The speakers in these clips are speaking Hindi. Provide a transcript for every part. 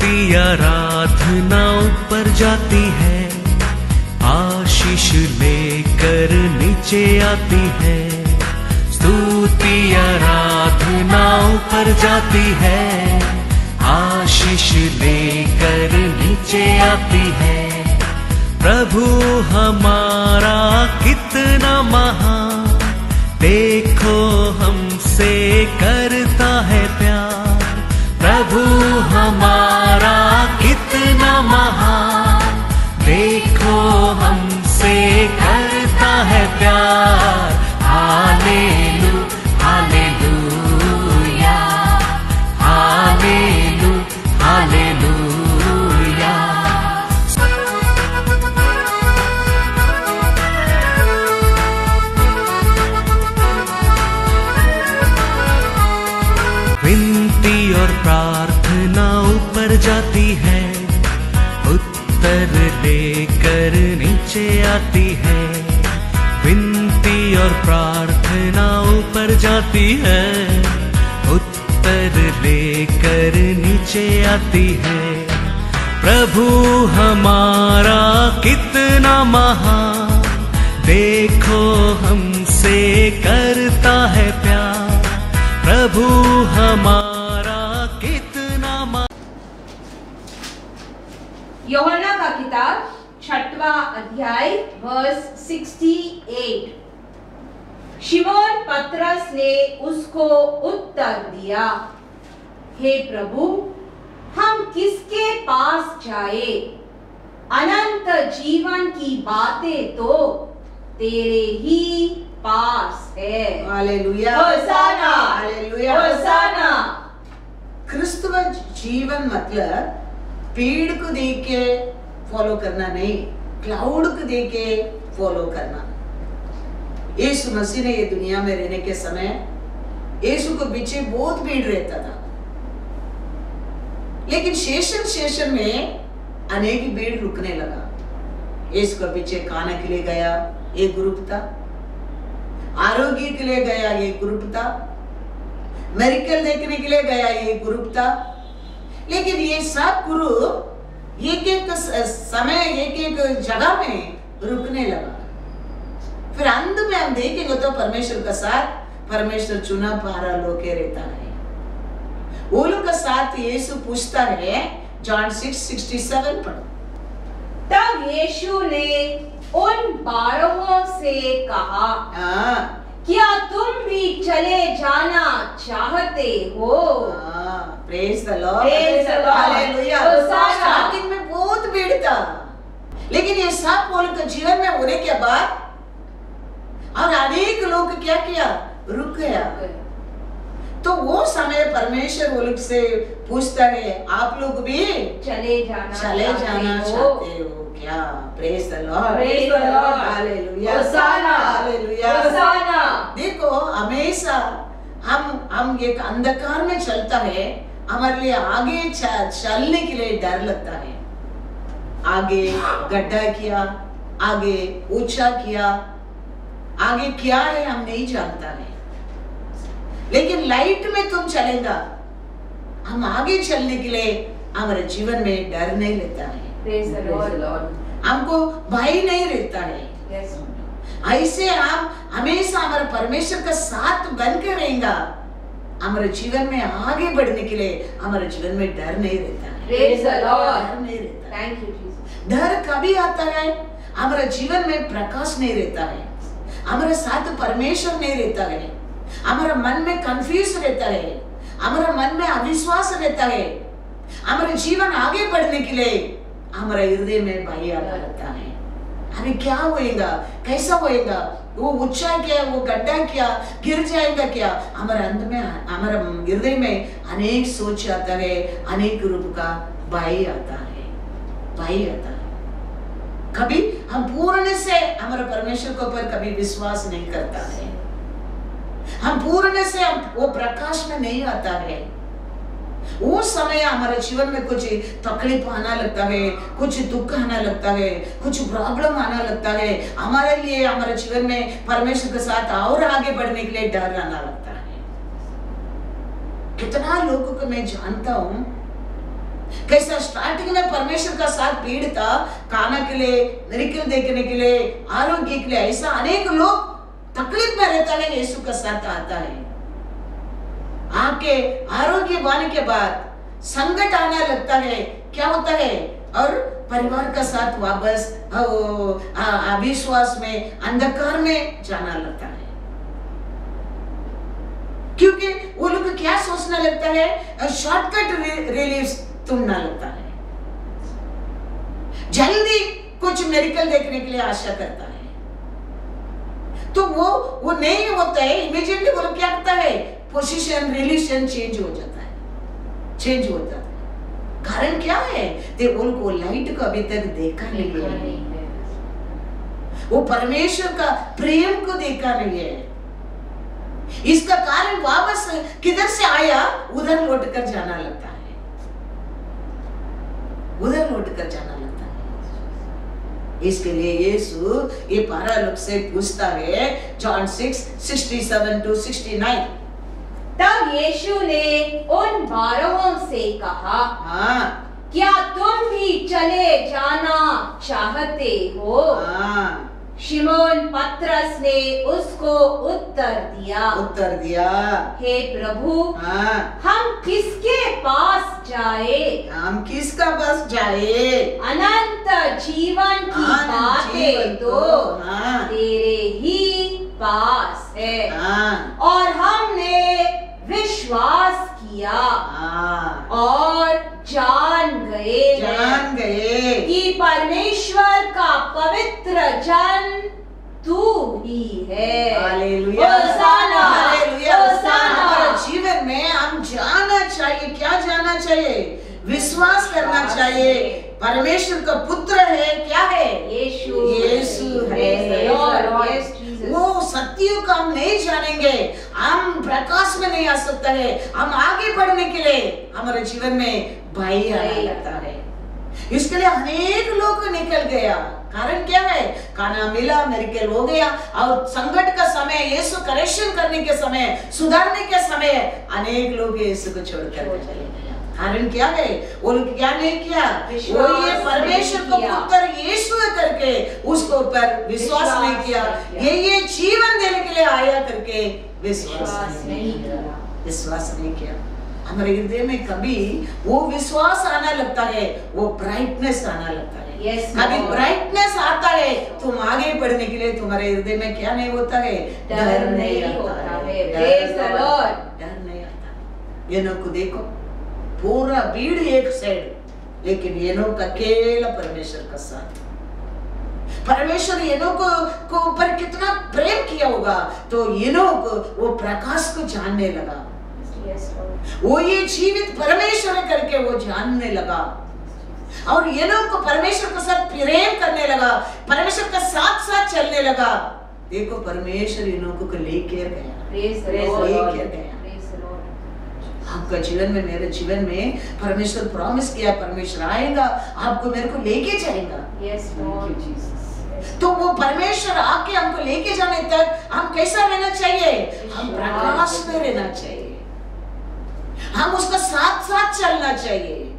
स्तुति आराधना ऊपर जाती है, आशीष लेकर नीचे आती है। स्तुति आराधना ऊपर जाती है, आशीष लेकर नीचे आती है। प्रभु हमारा कितना महान, देखो हमसे करता है प्यार। प्रभु हमारा कितना महान, देखो हमसे करता है प्यार। हालेलू हालेलूया, हालेलू हालेलूया। विनती और प्रार्थना ऊपर जाती है, उत्तर लेकर नीचे आती है। विनती और प्रार्थना ऊपर जाती है, उत्तर लेकर नीचे आती है। प्रभु हमारा कितना महान, देखो हमसे करता है प्यार। प्रभु हमारा कितना यूहन्ना का किताब 6वां अध्याय वर्स 68। शिमोन पतरस ने उसको उत्तर दिया, हे प्रभु, हम किसके पास जाए? अनंत जीवन की बातें तो तेरे ही पास है। Hallelujah, hosanna, hallelujah, होसाना। क्रिस्तव जीवन मतलब पेड़ को देख के फॉलो करना नहीं, क्लाउड को देख के फॉलो करना। यीशु मसीह ने ये दुनिया में रहने के समय यीशु को पीछे बहुत भीड़ रहता था, लेकिन सेशन में अनेक भीड़ रुकने लगा। यीशु को पीछे खाने के लिए गया एक ग्रुप था, आरोग्य के लिए गया एक ग्रुप था, मेरिकल देखने के लिए गया एक ग्रुप था। लेकिन ये सब ग्रुप एक एक समय एक एक जगह में रुकने लगा। फिर अंत में हम देखेंगे तो परमेश्वर का साथ, परमेश्वर चुना पारा लोके रहता है। वो लोग का साथ यीशु पूछता है, जॉन 6:67 पढ़ो। तब यीशु ने उन 12 से कहा, क्या तुम भी चले जाना चाहते हो? Praise the Lord, praise the Lord, hallelujah. Starting में बहुत भीड़ था, लेकिन ये सब पौलुस के जीवन में होने के बाद और अनेक लोग क्या किया, रुक गया। तो वो समय परमेश्वर वो लोग से पूछता है, आप लोग भी चले जाना चाहते हो क्या? Praise the Lord, praise the Lord, hallelujah, hosanna, hallelujah, hosanna. देखो हमेशा हम एक अंधकार में चलता है, हमारे लिए आगे चलने के लिए डर लगता है। आगे गड्ढा किया, आगे ऊंचा किया, आगे क्या है हम नहीं जानता है। लेकिन लाइट में तुम चलेगा, हम आगे चलने के लिए हमारे जीवन में डर नहीं रहता है। Praise the Lord. हमको भय नहीं रहता है। Yes. ऐसे हम हमेशा हमारे परमेश्वर का साथ बनकर रहेगा, हमारे जीवन में आगे बढ़ने के लिए हमारे जीवन में डर नहीं रहता है। Praise the Lord. डर नहीं रहता है। Thank you, Jesus. डर कभी आता है, हमारे जीवन में प्रकाश नहीं रहता है, हमारे साथ परमेश्वर नहीं रहता है, हमारा मन में कंफ्यूज रहता है, हमारा मन में अविश्वास रहता है। हमारे जीवन आगे बढ़ने के लिए हमारा हृदय में भय आने लगता है। अरे क्या होएगा, कैसा होएगा, वो ऊंचा क्या, वो गड्ढा क्या, गिर जाएगा क्या? हमारे अंत में हमारा हृदय में अनेक सोच आता है, अनेक रूप का भय आता है, भय आता है। कभी हम पूर्ण से हमारे परमेश्वर के ऊपर कभी विश्वास नहीं करता है, हम पूर्ण से वो प्रकाश में नहीं आता है। वो समय हमारे जीवन में कुछ तकलीफ आना लगता है, कुछ दुख आना लगता है, कुछ प्रॉब्लम आना लगता है। हमारे लिए हमारे जीवन में परमेश्वर के साथ और आगे बढ़ने के लिए डर आना लगता है। कितना लोगों को मैं जानता हूं, कैसा स्टार्टिंग में परमेश्वर का साथ भीड़ था, खाना के लिए, मिरेकल देखने के लिए, आरोग्य के लिए। ऐसा अनेक लोग तकलीफ में रहता है, यीशु का साथ आता है। आपके आरोग्य पाने के बाद संकट आना लगता है, क्या होता है? और परिवार का साथ वापस अविश्वास में, अंधकार में जाना लगता है। क्योंकि वो लोग क्या सोचने लगता है? शॉर्टकट रिलीफ ढूंढना लगता है, जल्दी कुछ मिरेकल देखने के लिए आशा करता है। तो वो नहीं होता है। इमीडिएटली वो लोग क्या करता है? पोजीशन, रिलेशन चेंज हो जाता है, चेंज होता है। कारण क्या है? वो लाइट को अभी तक देखा नहीं है, वो परमेश्वर का प्रेम को देखा नहीं है। इसका कारण वापस किधर से आया? उधर लौट कर जाना लगता है, उधर लौट कर जाना लगता है। इसके लिए यीशु ये 12 लोग से पूछता है, जॉन 6:67-69। तब यीशु ने उन 12 से कहा, हाँ, क्या तुम भी चले जाना चाहते हो? हाँ। शिमोन पतरस ने उसको उत्तर दिया, हे प्रभु, हाँ, हम किसके पास जाए? हम किसका पास जाए? अनंत जीवन की बातें तो हाँ, तेरे ही पास है। हाँ, और हमने विश्वास किया हाँ, और जान गए कि परमेश्वर का पवित्र जन तू ही है। Hallelujah, hosanna, hallelujah. होसाना। हमारे जीवन में हम जानना चाहिए, क्या जानना चाहिए? विश्वास करना चाहिए परमेश्वर का पुत्र है, क्या है? यीशु है। वो सत्य को हम नहीं जानेंगे, हम प्रकाश में नहीं आ सकता है। हम आगे बढ़ने के लिए हमारे जीवन में भय आने लगता है। इसके लिए अनेक लोग निकल गया। कारण क्या है? खाना मिला, मिरेकल हो गया, और संकट का समय, यीशु करेक्शन करने के समय, सुधारने के समय अनेक लोग यीशु को छोड़कर चले गए। कारण क्या है? वो लोग क्या नहीं किया? वो ये परमेश्वर को पुत्र यीशु करके उसको ऊपर विश्वास नहीं किया। ये जीवन देने के लिए आया करके विश्वास नहीं किया। हमारे हृदय में कभी वो विश्वास आना लगता है, वो ब्राइटनेस आना लगता है। कभी ब्राइटनेस आता है, तुम आगे बढ़ने के लिए तुम्हारे हृदय में क्या नहीं होता है? डर नहीं आता है। डर नहीं आता। ये को देखो, पूरा भीड़ एक साइड, लेकिन एनोक अकेला परमेश्वर का साथ। परमेश्वर एनोक को ऊपर कितना प्रेम किया होगा, तो एनोक वो प्रकाश को जानने लगा। वो ये जीवित परमेश्वर करके वो जानने लगा, और एनोक को परमेश्वर के साथ प्रेम करने लगा, परमेश्वर के साथ साथ चलने लगा। देखो परमेश्वर एनोक को लेकर गया। आपका जीवन में, मेरे जीवन में परमेश्वर प्रॉमिस किया, परमेश्वर आएगा, आपको मेरे को लेके जाएगा। तो वो परमेश्वर आके हमको लेके जाने तक हम कैसा रहना चाहिए? हम प्रकाश में रहना चाहिए, हम उसका साथ साथ चलना चाहिए।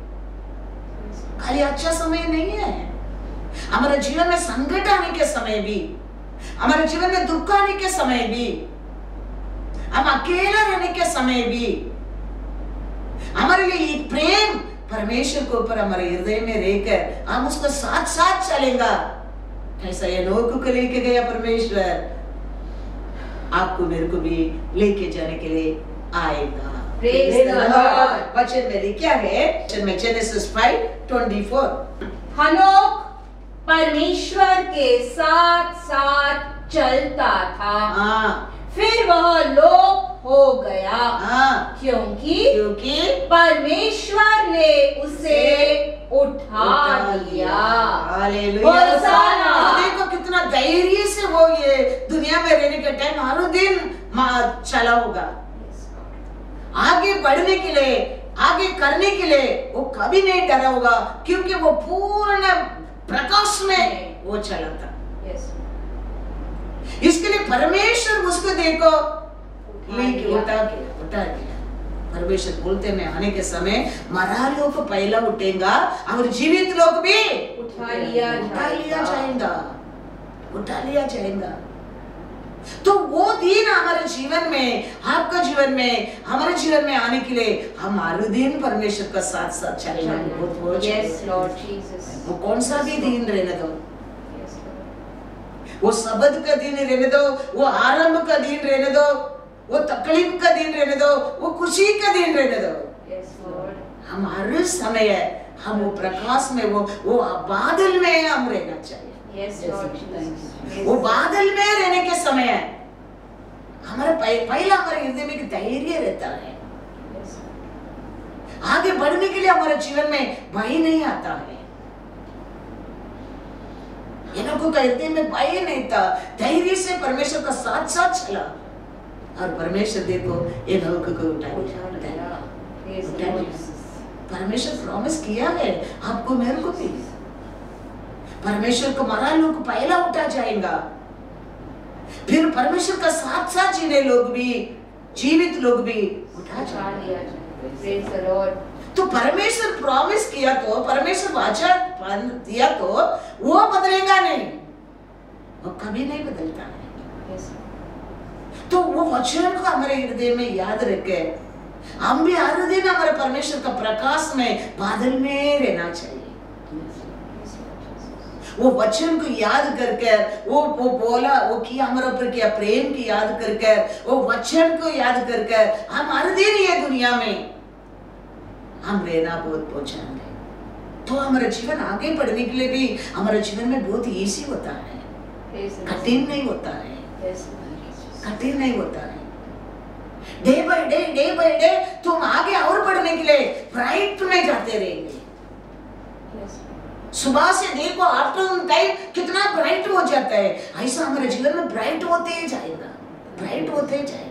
खाली अच्छा समय नहीं है, हमारे जीवन में संकट आने के समय भी, हमारे जीवन में दुख आने के समय भी, हम अकेला रहने के समय भी, हमारे लिए प्रेम परमेश्वर के ऊपर हमारे हृदय में रहकर हम उसको साथ साथ चलेगा। ऐसा एनोक को लेके गया परमेश्वर, आपको मेरे को भी लेके जाने के लिए आएगा। वचन में लिखा है, जेनेसिस 5:24, हनोक परमेश्वर के साथ साथ चलता था, फिर वह लोप हो गया, क्योंकि परमेश्वर ने उसे उठा लिया। देखो कितना धैर्य से वो ये दुनिया में रहने के टाइम हर दिन चला होगा, आगे बढ़ने के लिए, आगे करने के लिए वो कभी नहीं डरा होगा, क्योंकि वो पूर्ण प्रकाश में वो चला था। इसके लिए परमेश्वर उसको देखो लेके उठा गया। परमेश्वर बोलते मैं आने के समय मरा लोग पहला उठेगा और जीवित लोग भी उठा लिया जाएगा, उठा लिया जाएगा। तो वो दिन हमारे जीवन में, आपका जीवन में, हमारे जीवन में आने के लिए हम हर दिन परमेश्वर का साथ साथ चलेंगे। Yes, Lord Jesus. वो कौन सा भी दिन रहने दो, वो सबद का दिन रहने दो, वो आरंभ का दिन रहने दो, वो तकलीफ का दिन रहने दो, वो खुशी का दिन रहने दो। Yes, Lord. हम हर समय हम वो प्रकाश में, वो बादल में हम रहना चाहिए। Yes, Lord Jesus. वो बादल में रहने के समय हमारा पहला हमारे हृदय में एक धैर्य रहता है। आगे बढ़ने के लिए हमारे जीवन में भय नहीं आता है। इनको का हृदय में भय नहीं था, धैर्य से परमेश्वर का साथ साथ चला और परमेश्वर देखो ये लोग को उठाया। परमेश्वर प्रॉमिस किया है आपको मेरे को भी, परमेश्वर को मरा लोग पहला उठा जाएगा, फिर परमेश्वर का साथ साथ जीने लोग भी, जीवित लोग भी उठा जाएगा। तो परमेश्वर प्रॉमिस किया तो, परमेश्वर वाचा दिया तो वो बदलेगा नहीं, वो कभी नहीं बदलता है। तो वो वचन को हमारे हृदय में याद रखे, हम भी हर दिन हमारे परमेश्वर का प्रकाश में बादल में रहना चाहिए। वो वचन को याद करके, वो बोला, वो किया हमारे ऊपर किया प्रेम की याद करके, वो वचन को याद करके हम हर दिन ये दुनिया में हम रहना बहुत पहुंचाएंगे। तो हमारा जीवन आगे बढ़ने के लिए भी हमारे जीवन में बहुत इजी होता है, कठिन नहीं होता है, कठिन नहीं होता है। डे बाय डे तुम आगे और बढ़ने के लिए ब्राइट में जाते रहेंगे। सुबह से देखो आफ्टरनून टाइम कितना ब्राइट हो जाता है, ऐसा हमारे जीवन में ब्राइट होते ही जाएगा, ब्राइट होते ही जाएगा।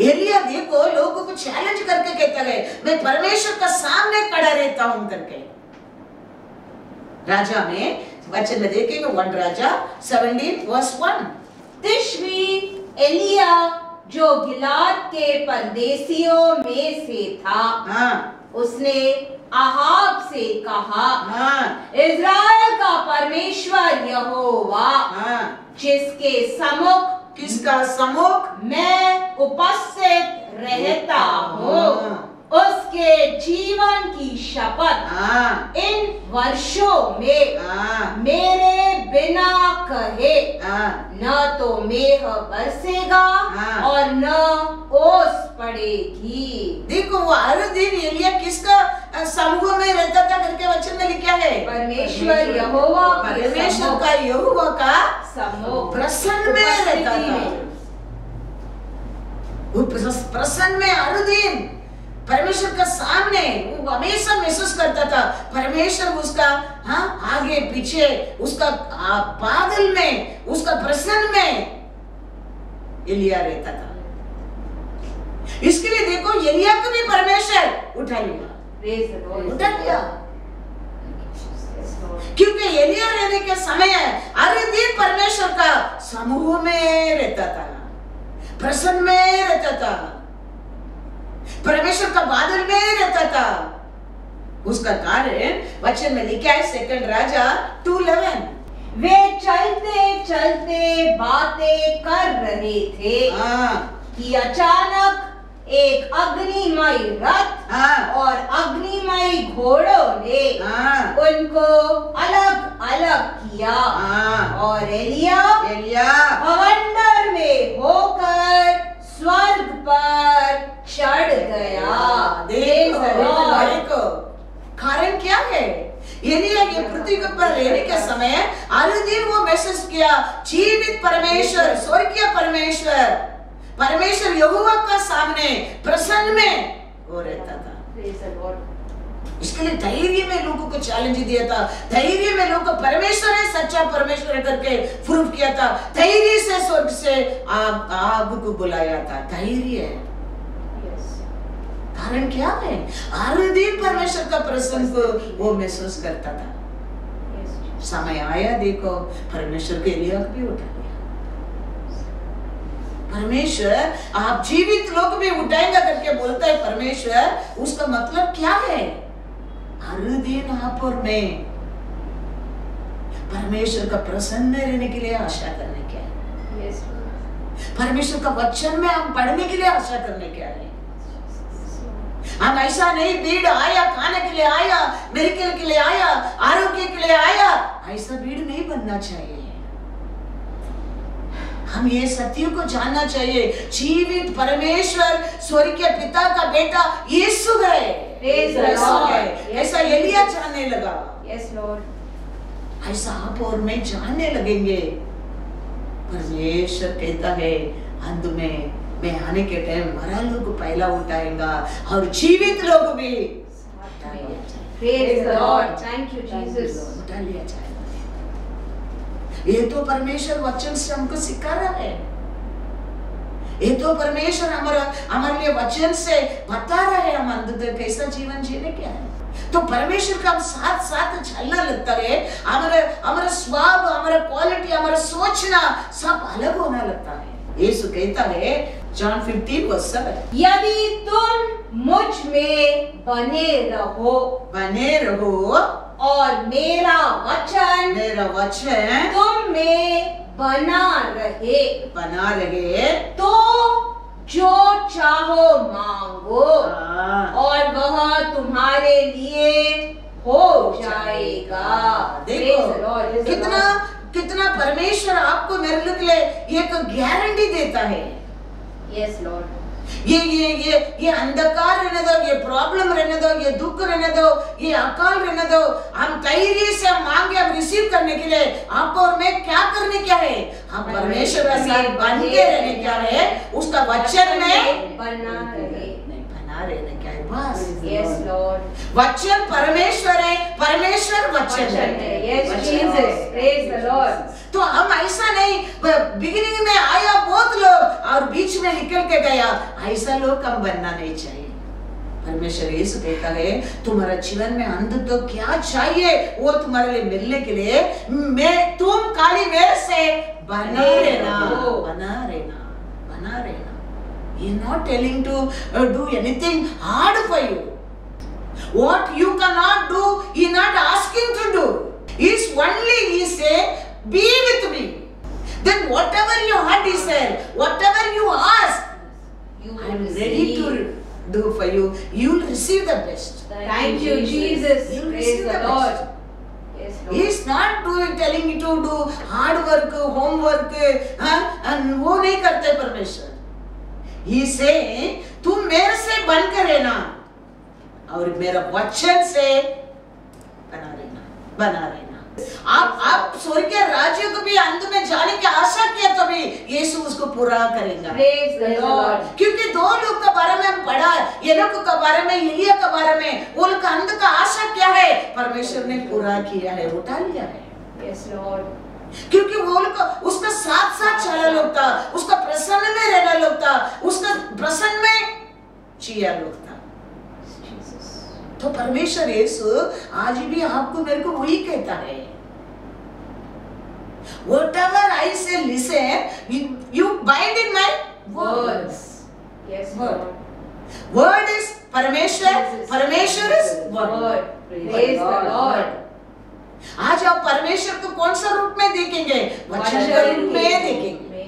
एलिया देखो लोगों को चैलेंज करके कहता है मैं परमेश्वर का सामने खड़ा रहता हूं करके। राजा में वचन में देखेंगे 1 राजा 17:1। तिशबी एलिया जो गिलाद के परदेसियों में से था, उसने आहाब से कहा, इज़राइल का परमेश्वर यहोवा, जिसके सम्मुख, किसका सम्मुख मैं उपस्थित रहता हूँ, उसके जीवन की शपथ इन वर्षों में मेरे बिना कहे न तो मेघ बरसेगा और न ओस पड़ेगी। देखो वो हर दिन एलिया किसका समूह में रहता था करके वचन में लिखा है, परमेश्वर यहोवा, परमेश्वर का यहोवा का समूह प्रसन्न में रहता था। वो प्रसन्न में हर दिन परमेश्वर का सामने वो हमेशा महसूस करता था, परमेश्वर उसका आगे पीछे, उसका बादल में, उसका प्रसन्न में एलिया रहता था। इसके लिए देखो एलिया को भी परमेश्वर उठा लिया, क्योंकि एलिया रहने के समय हर दिन परमेश्वर का समूह में रहता था, प्रसन्न में रहता था, परमेश्वर का बादल में रहता था। उसका कारण वचन में लिखा है 2 राजा 2:11। वे चलते चलते बातें कर रहे थे कि अचानक एक अग्निमय रथ और अग्निमय घोड़ों ने उनको अलग अलग किया और एलिया भवंडर में होकर स्वर्ग पर चढ़ गया। देखो कारण क्या है, एलिया ये पृथ्वी पर रहने के समय हर दिन वो मैसेज किया, जीवित परमेश्वर, स्वर्गीय परमेश्वर, परमेश्वर यहोवा का सामने प्रसन्न में वो रहता था। इसके लिए धैर्य में लोगों को चैलेंज दिया था, धैर्य में लोगों को परमेश्वर है सच्चा परमेश्वर है करके प्रूफ किया था, धैर्य से स्वर्ग से आग को बुलाया था। धैर्य है कारण क्या है, हर दिन परमेश्वर का प्रसन्न को वो महसूस करता था। समय आया देखो परमेश्वर के एलिया को भी उठा लिया। परमेश्वर आप जीवित लोग भी उठाएंगे करके बोलता है परमेश्वर, उसका मतलब क्या है? हर दिन आप और मैं परमेश्वर का प्रसन्न रहने के लिए आशा करने क्या है? परमेश्वर का वचन में हम पढ़ने के लिए आशा करने क्या है? हम ऐसा नहीं भीड़ आया खाने के लिए आया, मेडिकल के लिए आया, आरोग्य के लिए आया, ऐसा भीड़ नहीं बनना चाहिए। हम ये सत्य को जानना चाहिए, जीवित परमेश्वर स्वर्गीय पिता का बेटा यीशु गए, ऐसा एलिया जानने लगा। यस लॉर्ड, ऐसा आप और मैं जानने लगेंगे। परमेश्वर कहता है अंत में मैं आने के टाइम मरा लोग पहला उठाएगा और जीवित लोग भी praise the Lord, thank you Jesus, उठा लिया जाएगा। ये तो परमेश्वर वचन से हमको सिखा रहा है, ये तो परमेश्वर हमारे लिए वचन से बता रहा है हम अंदर कैसा जीवन जीने क्या है। तो परमेश्वर का हम साथ साथ चलना लगता है, हमारा स्वभाव, हमारा क्वालिटी, हमारा सोचना सब अलग होना लगता है। यीशु कहता है जॉन 15:7, यदि तुम मुझ में बने रहो और मेरा वचन तुम में बना रहे तो जो चाहो मांगो और वह तुम्हारे लिए हो जाएगा। देखो कितना परमेश्वर आपको मेरे लिए एक गारंटी देता है। यस लॉर्ड, ये अंधकार रहने दो, ये प्रॉब्लम रहने दो, ये दुख रहने दो, ये अकाल रहने दो, हम धैर्य से मांगे, हम रिसीव करने के लिए आपको और मैं क्या करने क्या है? हम परमेश्वर का साथ बन के रहने क्या है? उसका वचन में बना रहने क्या है? बस। यस लॉर्ड, वचन परमेश्वर है, परमेश्वर वचन है। Yes Jesus, praise the Lord. तो हम ऐसा नहीं बिगिनिंग में आया बहुत लोग और बीच में निकल के गया, ऐसा लोग हम बनना नहीं चाहिए। परमेश्वर यीशु कहता है तुम्हारा जीवन में अंत तो क्या चाहिए वो तुम्हारे लिए मिलने के लिए तुम खाली मेरे से बना रहना। He is not telling to do anything hard for you. What you cannot do, he is not asking to do. He say, be with me. Then whatever your heart desire, whatever you ask, I am ready to do for you. You will receive the best. Thank you Jesus, You will praise receive the the Lord। best. Yes He is not telling you to do hard work, homework, and वो नहीं करते परमेश्वर। He say तुम मेरे से बनकर रहना और मेरा वचन से बना रहना। आप स्वर्गीय राज्य को भी अंत में जाने की आशा किया तो भी यीशु उसको पूरा करेगा। Praise the Lord। क्योंकि दो लोग के बारे में हम पढ़ा, एनोक के बारे में, एलिया के बारे में, वो लोग का अंत का आशा क्या है? परमेश्वर ने पूरा किया है, उठा लिया है। Yes Lord। क्योंकि वो लोग उसका साथ साथ चला लोग था, उसका प्रसन्न में रहना लोग था, उसका प्रसन्न में जिया लोग था। तो परमेश्वर यीशु आज भी आपको मेरे को वही कहता है, whatever I say listen, you bind in my words. Yes Word. Lord। Word is परमेश्वर, परमेश्वर is word. Praise the Lord। आज आप परमेश्वर को कौन सा रूप में देखेंगे? वचन के रूप में देखेंगे।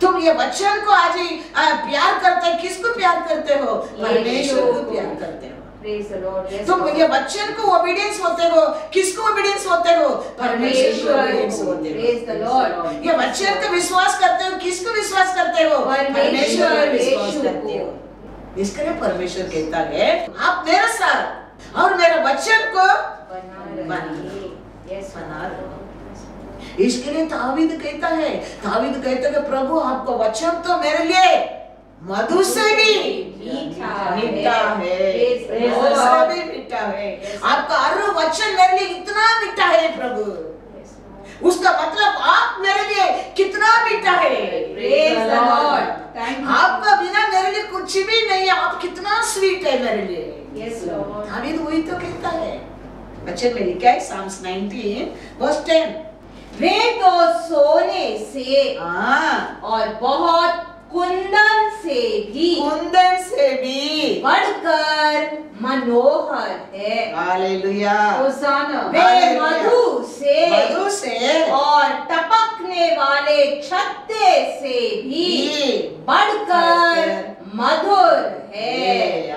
तुम ये वचन को आज ही प्यार करते हो, किसको प्यार करते हो? परमेश्वर को प्यार करते हो। Praise the Lord। Yes तुम Lord। ये वचन को ओबीडियंस होते हो, किसको ओबीडियंस होते हो? परमेश्वर को ओबीडियंस होते हो। Praise the Lord। ये वचन का विश्वास करते हो, किसको विश्वास करते हो? परमेश्वर को विश्वास करते हो। इसके लिए परमेश्वर कहता है आप मेरे साथ और मेरे वचन को बना इसके लिए दाऊद कहता है प्रभु आपका वचन तो मेरे लिए मधु से भी मीठा है। आपका हर वचन मेरे लिए इतना मीठा है प्रभु, उसका मतलब आप मेरे लिए कितना मीठा है। आपका बिना मेरे लिए कुछ भी नहीं है, आप कितना स्वीट है मेरे लिए। दाऊद वही तो कहता है, वचन में लिखा है Psalms 19:10, वे तो सोने से हाँ, और बहुत कुंदन से भी कुंदन से भी बढ़कर मनोहर है। हालेलुया। होसाना। वे मधु से और टपकने वाले छत्ते से भी बढ़कर मधुर है।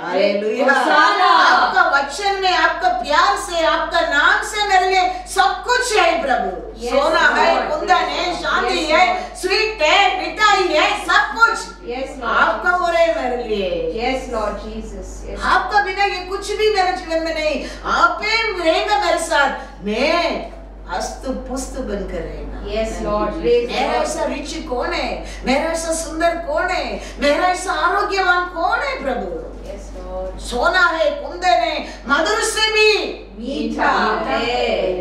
हालेलुया। होसाना। आपका वचन में, आपका प्यार से, आपका नाम से मेरे लिए सब कुछ है प्रभु। Yes, सोना है, Lord. कुंदन है, शांति Yes, है, Lord. स्वीट है, मिठाई है, सब कुछ Yes, Lord. आपका हो रहे मेरे लिए। Yes, Lord Jesus. Yes. आपका बिना ये कुछ भी मेरे जीवन में नहीं। आप ही रहेगा मेरे साथ। मैं अस्तु पुस्तु बनकर रहेगा। Yes, Lord. Praise the मेरा Lord. ऐसा रिच कौन है? मेरा ऐसा सुंदर कौन है? मेरा ऐसा आरोग्यवान कौन है प्रभु? Yes, Lord. सोना है, कुंदन है, मधुर से भी मीठा है।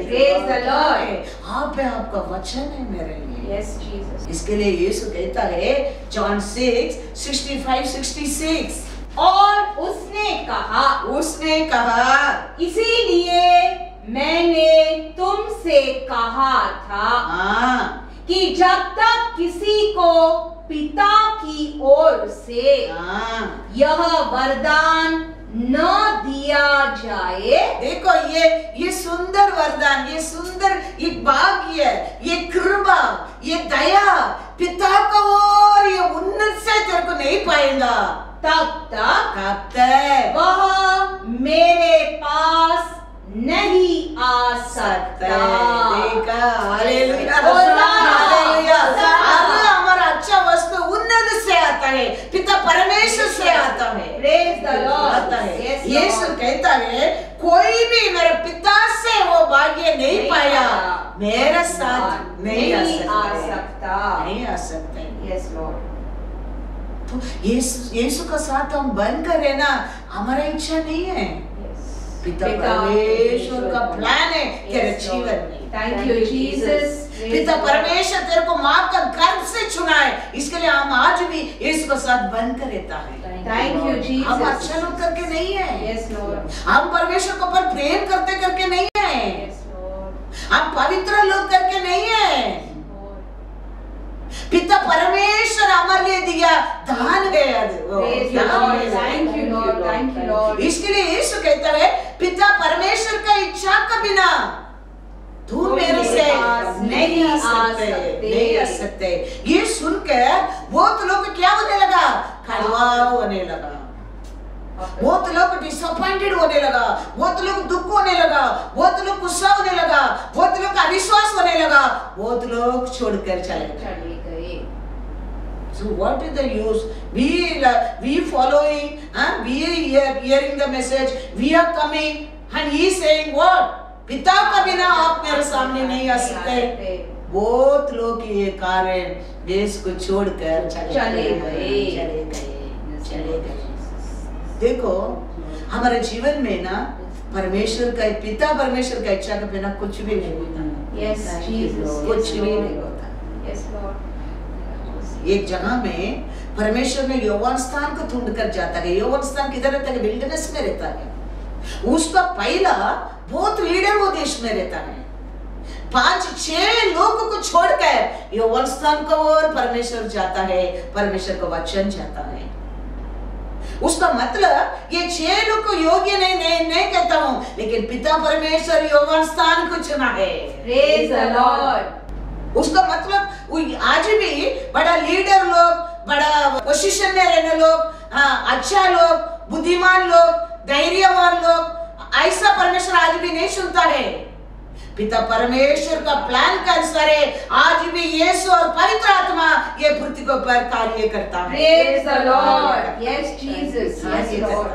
Praise the Lord. आप है, आपका वचन है मेरे लिए। Yes, Jesus. इसके लिए यीशु कहता है जॉन 6:65-66, और उसने कहा इसीलिए मैंने तुमसे कहा था हाँ, कि जब तक किसी को पिता की ओर से हाँ। यह वरदान न दिया जाए। देखो ये सुंदर वरदान, ये सुंदर, ये भाग्य, ये कृपा, ये दया पिता का और ये उन्नत से तेरे को नहीं पाएगा तब तक तक वह मेरे पास नहीं आ सकता। देखा, हालेलुया, होसाना, हालेलुया। होसाना। अब हमारा अच्छा वस्तु उन्नत से आता है, पिता परमेश्वर से आता है। Praise the Lord. आता है। Yes, Lord. यीशु कहता है कोई भी मेरे पिता से वो भाग्य नहीं नहीं पाया, पाया। मेरे साथ नहीं आ सकता। सकता, नहीं आ सकता। Yes, Lord. तो यीशु का साथ हम बनकर रहना हमारा इच्छा नहीं है। Yes. पिता परमेश्वर का प्लान है तेरे Yes, जीवन Lord. में। Thank you, Jesus. पिता परमेश्वर तेरे को माँ का गर्भ से चुना है, इसके लिए हम आज भी यीशु के साथ बनकर रहता है। Thank you, Jesus. हम अच्छा लोग करके नहीं है, Yes, Lord. हम परमेश्वर को पर प्रेम करते करके नहीं है, Yes, Lord. हम पवित्र लोग करके नहीं है। Lord. पिता परमेश्वर हमारे लिए दिया दान गया Praise the Lord. Thank you, Lord. Thank you, Lord. इसके लिए यीशु कहता है पिता परमेश्वर का इच्छा का बिना तू मेरे से नहीं आ सकते, नहीं आ सकते। ये सुनकर बहुत लोग क्या होने लगा, कड़वा होने लगा, बहुत लोग डिसअपॉइंटेड होने लगा, बहुत लोग दुख होने लगा, बहुत लोग गुस्सा होने लगा, बहुत लोग अविश्वास होने लगा, बहुत लोग छोड़कर चले गए। So what is the use? We following, we are hearing the message, we are coming, and he is saying what? पिता का बिना आप मेरे सामने नहीं आ सकते। बहुत लोग ये कारण देश को छोड़कर चले गए। देखो हमारे जीवन में ना परमेश्वर का, पिता परमेश्वर का इच्छा के बिना कुछ भी नहीं होता। Yes, Jesus. कुछ भी नहीं होता। Yes, Lord. एक जगह में परमेश्वर ने यौवन स्थान को ढूंढ कर जाता है। यौवन स्थान किधर रहता है? विल्डरनेस में रहता है। उसका पहला बहुत लीडर वो देश में रहता है। 5-6 लोगों को छोड़कर यौवन स्थान को और परमेश्वर जाता है, परमेश्वर का वचन जाता है। उसका मतलब ये 6 लोग को योग्य नहीं कहता हूँ, लेकिन पिता परमेश्वर यौवन स्थान को चुना है। Praise the Lord. उसका मतलब आज भी बड़ा लीडर लोग, बड़ा पोजीशन में रहने लोग, अच्छा लोग, बुद्धिमान लोग, धैर्यवान लोग, ऐसा परमेश्वर आज भी नहीं सुनता है। पिता परमेश्वर का प्लान का अनुसार आज भी यीशु और पवित्र आत्मा ये पृथ्वी के ऊपर कार्य करता है। Praise the Lord. Yes, Jesus. Yes, Lord.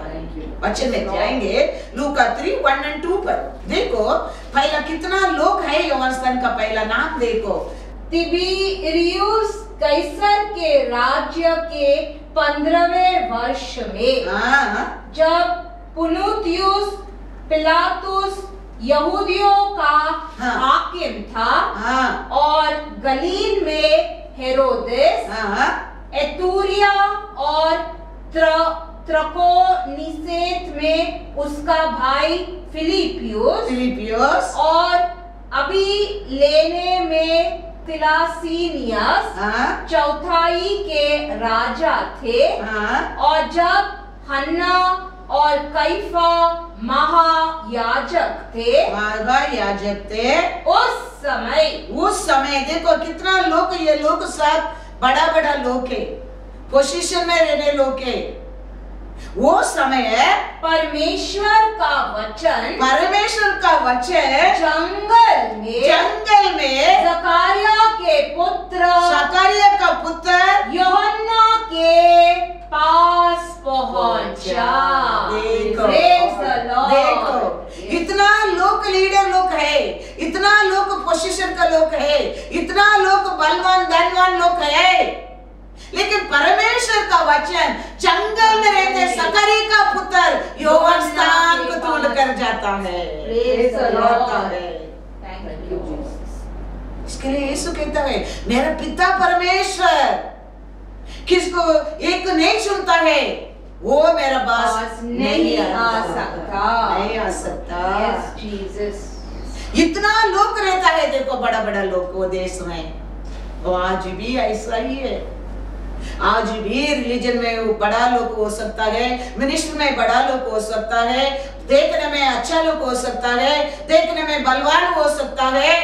वचन में जाएंगे लूका 3:1-2 पर। देखो पहला कितना लोग है यौवन स्थान का पहला नाम देखो। तिबिरियुस कैसर के राज्य के 15वें वर्ष में जब पुनुतियुस पिलातुस यहूदियों का हाकिम था और गलील में हेरोदेस, एतूरिया और त्रकोनिसेत में उसका भाई फिलिपियुस और अभी लेने में तिलासिनियस हाँ, चौथाई के राजा थे, हाँ, और जब हन्ना और कैफा महायाजक थे, महायाजक थे, उस समय देखो कितना लोग, ये लोग सब बड़ा बड़ा लोग है, पोजीशन में रहने लोग है। वो समय है परमेश्वर का वचन जंगल में जकरिया के पुत्र यूहन्ना के पास पहुंचा। देखो इतना लोग लीडर लोग है, इतना लोग पोजीशन का लोग है, इतना लोग बलवान धनवान लोग है, लेकिन परमेश्वर का वचन जंगल में रहते सकरी का पुत्र योवान स्थान को ढूंढ कर जाता है। इसके लिए यीशु कहता है मेरा पिता परमेश्वर किसको एक नहीं चुनता है, वो मेरा पास नहीं आ सकता। इतना लोग रहता है, देखो बड़ा बड़ा लोग वो देश में, वो आज भी ऐसा ही है। आज भी रिलीजन में वो बड़ा लोग हो सकता है, मिनिस्ट्री में बड़ा लोग हो सकता है, देखने में अच्छा लोग हो सकता है, देखने में बलवान हो सकता है,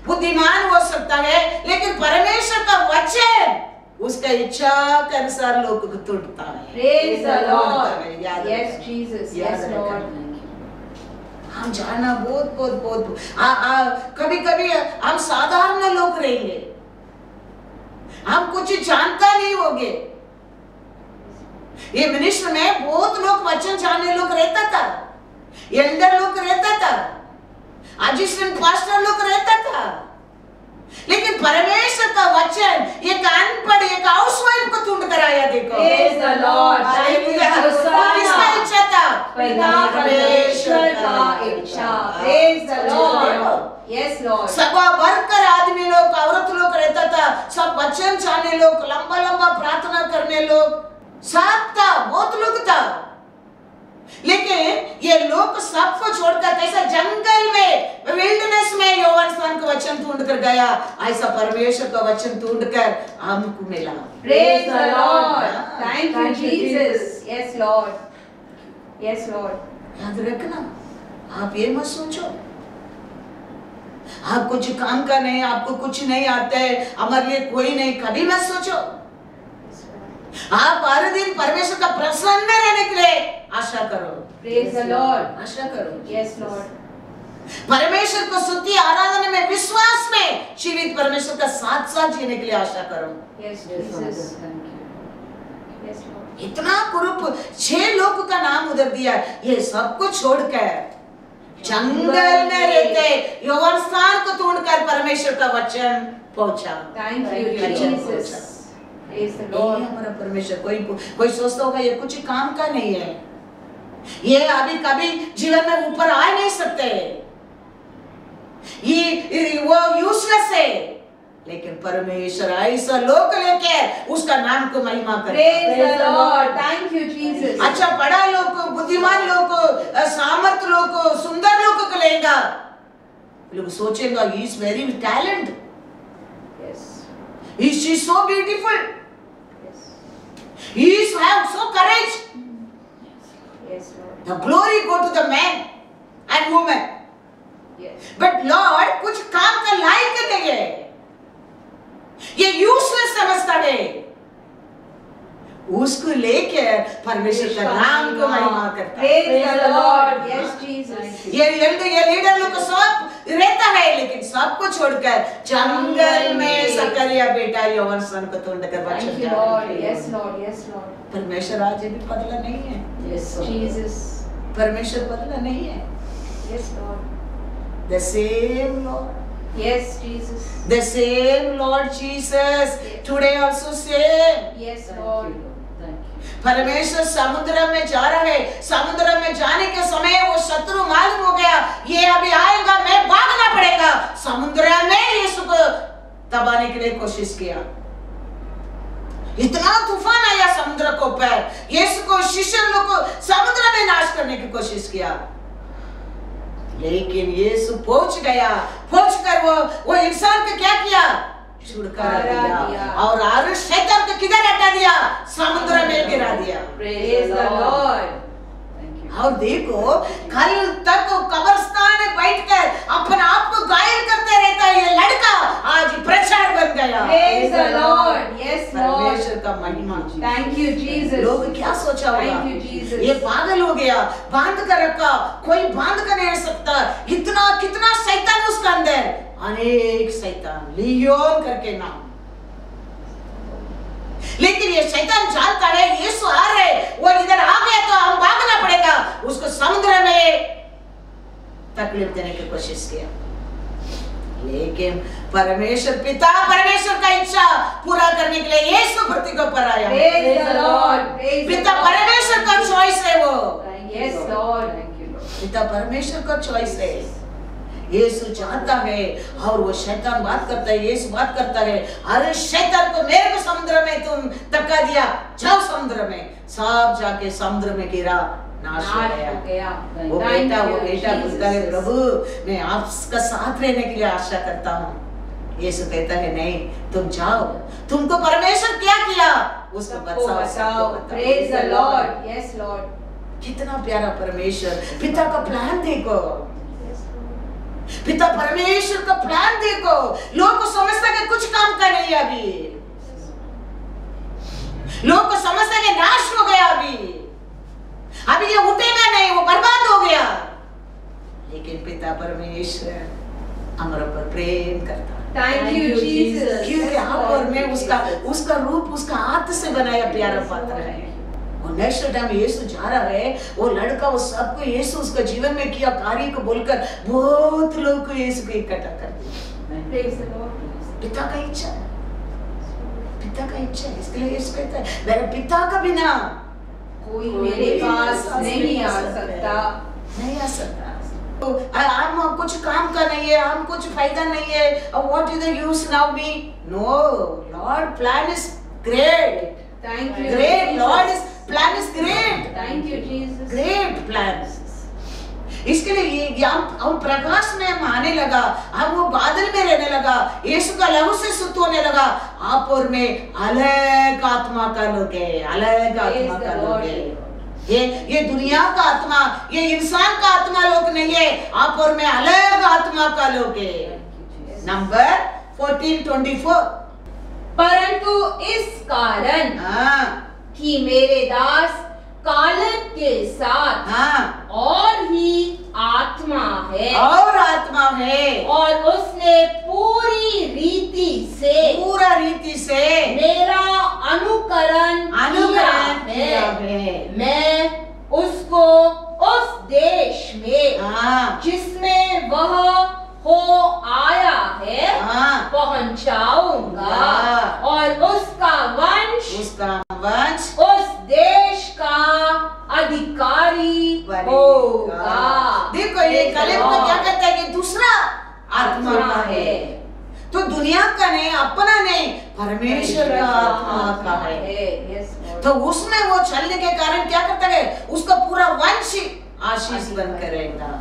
बुद्धिमान हो सकता है, लेकिन परमेश्वर का वचन उसका इच्छा के अनुसार लोग को तोड़ता है। Praise the Lord. Yes, Jesus. Yes, Lord. हम जानना बहुत बहुत बहुत कभी कभी हम साधारण लोग रहेंगे, हम कुछ जानता नहीं होंगे। ये मिनिस्ट्री में बहुत लोग वचन जानने लोग रहता था, एल्डर लोग रहता था, असिस्टेंट पास्टर लोग रहता था, लेकिन परमेश्वर का वचन एक अनपढ़ एक हाउसवाइफ को ढूंढ कर आया। देखो Praise the Lord. किसका इच्छा था? परमेश्वर का इच्छा। Praise the Lord. Yes, Lord. सभा भरकर आदमी लोग औरत लोग रहता था, सब वचन जानने लोग, लंबा लंबा प्रार्थना करने लोग, सब था, बहुत लोग था, लेकिन ये लोग सबको छोड़कर कैसा जंगल में विल्डरनेस में यूहन्ना स्थान का वचन ढूंढ कर गया, ऐसा परमेश्वर का वचन ढूंढ कर हमको मिला। Praise the Lord. Thank you, Jesus. Yes, Lord. Yes, Lord. याद रखना, आप ये मत सोचो आप कुछ काम का नहीं, आपको कुछ नहीं आता है, हमारे लिए कोई नहीं, कभी मत सोचो। आप हर दिन परमेश्वर का प्रसन्न में रहने के लिए आशा करो। Praise the Lord. आशा करो। Yes, Lord. परमेश्वर को स्तुति आराधना में विश्वास में जीवित परमेश्वर का साथ साथ जीने के लिए आशा करो। Yes, Jesus. Yes, Lord. इतना ग्रुप 6 लोगों का नाम उधर दिया, ये सबको छोड़कर जंगल में रहते यूहन्ना स्थान को ढूंढकर परमेश्वर का वचन पहुंचा। Thank you, Jesus. Praise the Lord. हमारा परमेश्वर कोई सोचता होगा ये कुछ काम का नहीं है, ये अभी कभी जीवन में ऊपर आ नहीं सकते, ये वो यूजलेस है, लेकिन परमेश्वर ऐसा लोग लेके उसका नाम को महिमा करे। Praise the Lord. Thank you, Jesus. अच्छा बड़ा लोग को, बुद्धिमान लोग को, सामर्थ लोग को, सुंदर लोग को लेगा, लोग सोचेगा he is very talented, Yes. she is so beautiful, Yes. he is have so courage. Yes, Lord. The glory go to the man and woman. Yes. But Lord कुछ काम का लायक नहीं है, ये यूजलेस समझता है, उसको लेके परमेश्वर का नाम को महिमा करता है। Praise the Lord. Yes, Jesus. ये लीडर लोग को सब रहता है, लेकिन सबको छोड़कर जंगल में सकरिया बेटा यूहन्ना स्थान को ढूंढकर Thank वचन you, जाने Lord. के लिए। Yes, Lord. Yes, Lord. परमेश्वर आज भी बदला नहीं है, Yes, Jesus. परमेश्वर बदला नहीं है। Yes, Lord. The same Lord, Yes, Jesus. the same Lord Jesus today also same. Yes, Lord. परमेश्वर समुद्र में जा रहा है, समुद्र में जाने के समय वो शत्रु मालूम हो गया ये अभी आएगा, मैं भागना पड़ेगा, समुद्र में यीशु को दबाने के लिए कोशिश किया, इतना तूफान आया समुद्र को ऊपर, यीशु को शिष्य लोग को समुद्र में नाश करने की कोशिश किया, लेकिन यीशु पहुंच गया, पहुंचकर वो इंसान को क्या किया? छुटकारा दिया और शैतान को किधर हटा दिया? समुद्र में गिरा दिया। Praise the Lord. और देखो, कल तक वो कब्रिस्तान में बैठकर अपने आप को घायल करते रहता है ये लड़का, आज प्रचार बन गया। Praise the Lord. Yes, Lord. परमेश्वर का महिमा। Thank you, Jesus. लोग क्या सोचा होगा? Thank you, Jesus. ये पागल हो गया, बांध कर रखा, कोई बांध कर नहीं सकता। इतना कितना शैतान उसका अंदर, अनेक शैतान, लियोन करके नाम। लेकिन ये शैतान जानता है यीशु आ रहे, वो इधर आ गया तो हम भागना पड़ेगा। उसको समुद्र में तकलीफ देने की कोशिश किया, लेकिन परमेश्वर पिता, परमेश्वर का इच्छा पूरा करने के लिए यीशु पृथ्वी को पर आया। Praise the Lord. Praise the पिता Lord. परमेश्वर का चॉइस है वो। Yes, Lord. Thank you, Lord. पिता परमेश्वर का चॉइस है। यीशु चाहता है और वो शैतान बात करता है, यीशु बात करता है, अरे शैतान को मेरे को समुद्र में तुम धक्का दिया, जाओ समुद्र में। सब जाके समुद्र में गिरा, नाश हो गया। वो बेटा बोलता है, प्रभु मैं आपका साथ रहने के लिए आशा करता हूँ। यीशु कहता है नहीं, तुम जाओ, तुमको परमेश्वर क्या किया उसको बताओ। Praise the Lord. Yes, Lord. कितना प्यारा परमेश्वर, पिता का प्लान देखो, पिता परमेश्वर का प्लान देखो। लोग को समझता है कि कुछ काम का नहीं है अभी, लोग को समझता है कि नाश हो गया अभी ये उठेगा नहीं, वो बर्बाद हो गया। लेकिन पिता परमेश्वर हमारे पर प्रेम करता है। Thank you, Jesus. क्योंकि आप और मैं उसका रूप, उसका हाथ से बनाया प्यारा पात्र है। और नेक्स्ट टाइम यीशु जा रहा है, वो लड़का वो सबको यीशु उसका जीवन में किया कार्य को बोलकर बहुत लोग को यीशु को इकट्ठा कर दिया। Praise the Lord. पिता का इच्छा है, पिता का इच्छा है, इसके लिए यीशु कहता है मेरे पिता का बिना कोई मेरे पास नहीं आ सकता, नहीं आ सकता। हम कुछ काम का नहीं है, हम कुछ फायदा नहीं है। What is the use now me? No, lord plan is great. Thank you, Great, Jesus. Lord is plan is great. Thank you, Jesus. Great plan. इसके लिए ये हम प्रकाश में हम आने लगा, हम वो बादल में रहने लगा, यीशु का लहू से शुद्ध होने लगा। आप और मैं अलग आत्मा का लोग है, अलग आत्मा का लोग है। ये दुनिया का आत्मा, ये इंसान का आत्मा लोग नहीं है, आप और मैं अलग आत्मा का लोग है। नंबर 14:24। परंतु इस कारण कि मेरे दास कालेब के साथ और ही आत्मा है, और आत्मा है, और उसने पूरी रीति से मेरा अनुकरण किया है। मैं उसको उस देश में जिसमें वह हो आया है पहुंचाऊंगा, और उसका वंश उस देश का अधिकारी होगा। देखो ये कालेब को क्या कहता है कि दूसरा आत्मा का है, तो दुनिया का नहीं, अपना नहीं, परमेश्वर का आत्मा का है। तो उसमें वो चलने के कारण क्या करता है, उसका पूरा वंश आशीष बनकर रहेगा।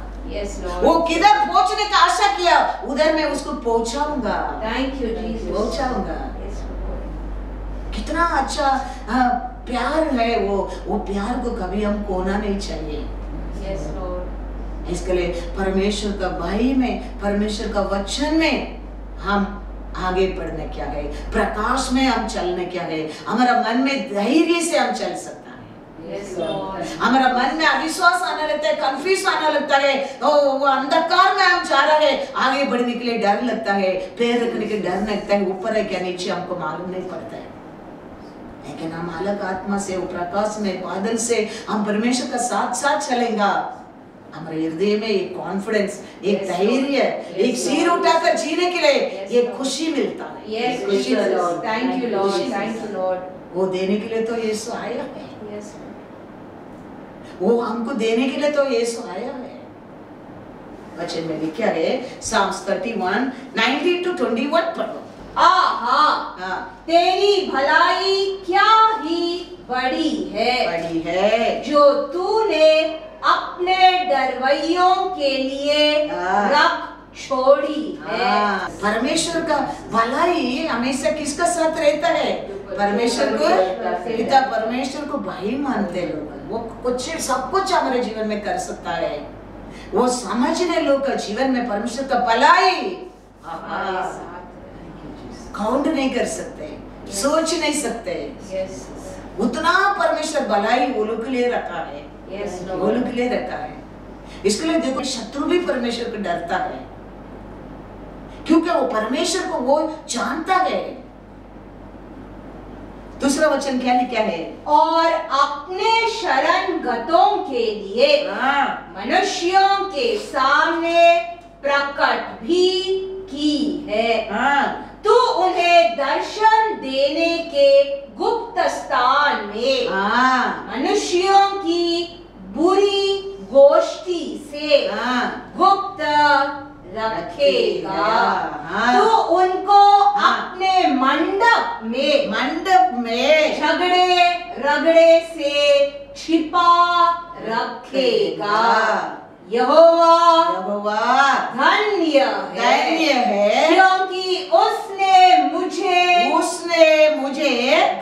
वो किधर पहुंचने का आशा किया, उधर मैं उसको पहुंचाऊंगा। थैंक यू जीसस, पहुंचाऊंगा। कितना अच्छा प्यार है वो प्यार को कभी हम खोना नहीं चाहिए। Yes Lord. इसके लिए परमेश्वर का भाई में, परमेश्वर का वचन में हम आगे बढ़ने क्या गए, प्रकाश में हम चलने क्या गए, हमारा मन में धैर्य से हम चल सकता है। हमारा मन में अविश्वास आने लगता है, कंफ्यूज आने लगता है, वो अंधकार में हम जा रहे हैं, आगे बढ़ने के लिए डर लगता है, पैर रखने के डर लगता है, ऊपर है क्या नीचे हमको मालूम नहीं पड़ता है। लेकिन हम अलग आत्मा से, वो प्रकाश में, बादल से हम परमेश्वर का साथ साथ चलेंगे। हमारे हृदय में एक कॉन्फिडेंस, एक धैर्य, एक सिर उठाकर जीने के लिए एक खुशी मिलता है। Yes Lord, thank you Lord, thank you Lord. वो देने के लिए तो यीशु आया है। वो हमको देने के लिए तो यीशु आया है। वचन में लिखा है Psalms 31:19-21 पढ़ो। आहा, तेरी भलाई क्या ही बड़ी है, बड़ी है, जो तूने अपने भाइयों के लिए रख छोड़ी है। परमेश्वर का भलाई हमेशा किसका साथ रहता है? परमेश्वर को, पिता परमेश्वर को भाई मानते लोग। वो कुछ सब कुछ हमारे जीवन में कर सकता है। वो समझने लोग का जीवन में परमेश्वर का भलाई काउंट नहीं कर सकते, सोच नहीं सकते। उतना परमेश्वर भलाई वो लोग के लिए रखा है, वो लोग के लिए रखा है। इसके लिए देखो, शत्रु भी परमेश्वर को डरता है, क्योंकि वो परमेश्वर को वो जानता है। दूसरा वचन क्या लिखा है? और अपने शरणगतों के लिए मनुष्यों के सामने प्रकट भी की है। तू उन्हें दर्शन देने के गुप्त स्थान में मनुष्यों की बुरी गोष्ठी से गुप्त रखेगा। तो उनको अपने मंडप में झगड़े रगड़े से छिपा रखेगा। यहोवा धन्य है, क्योंकि उसने मुझे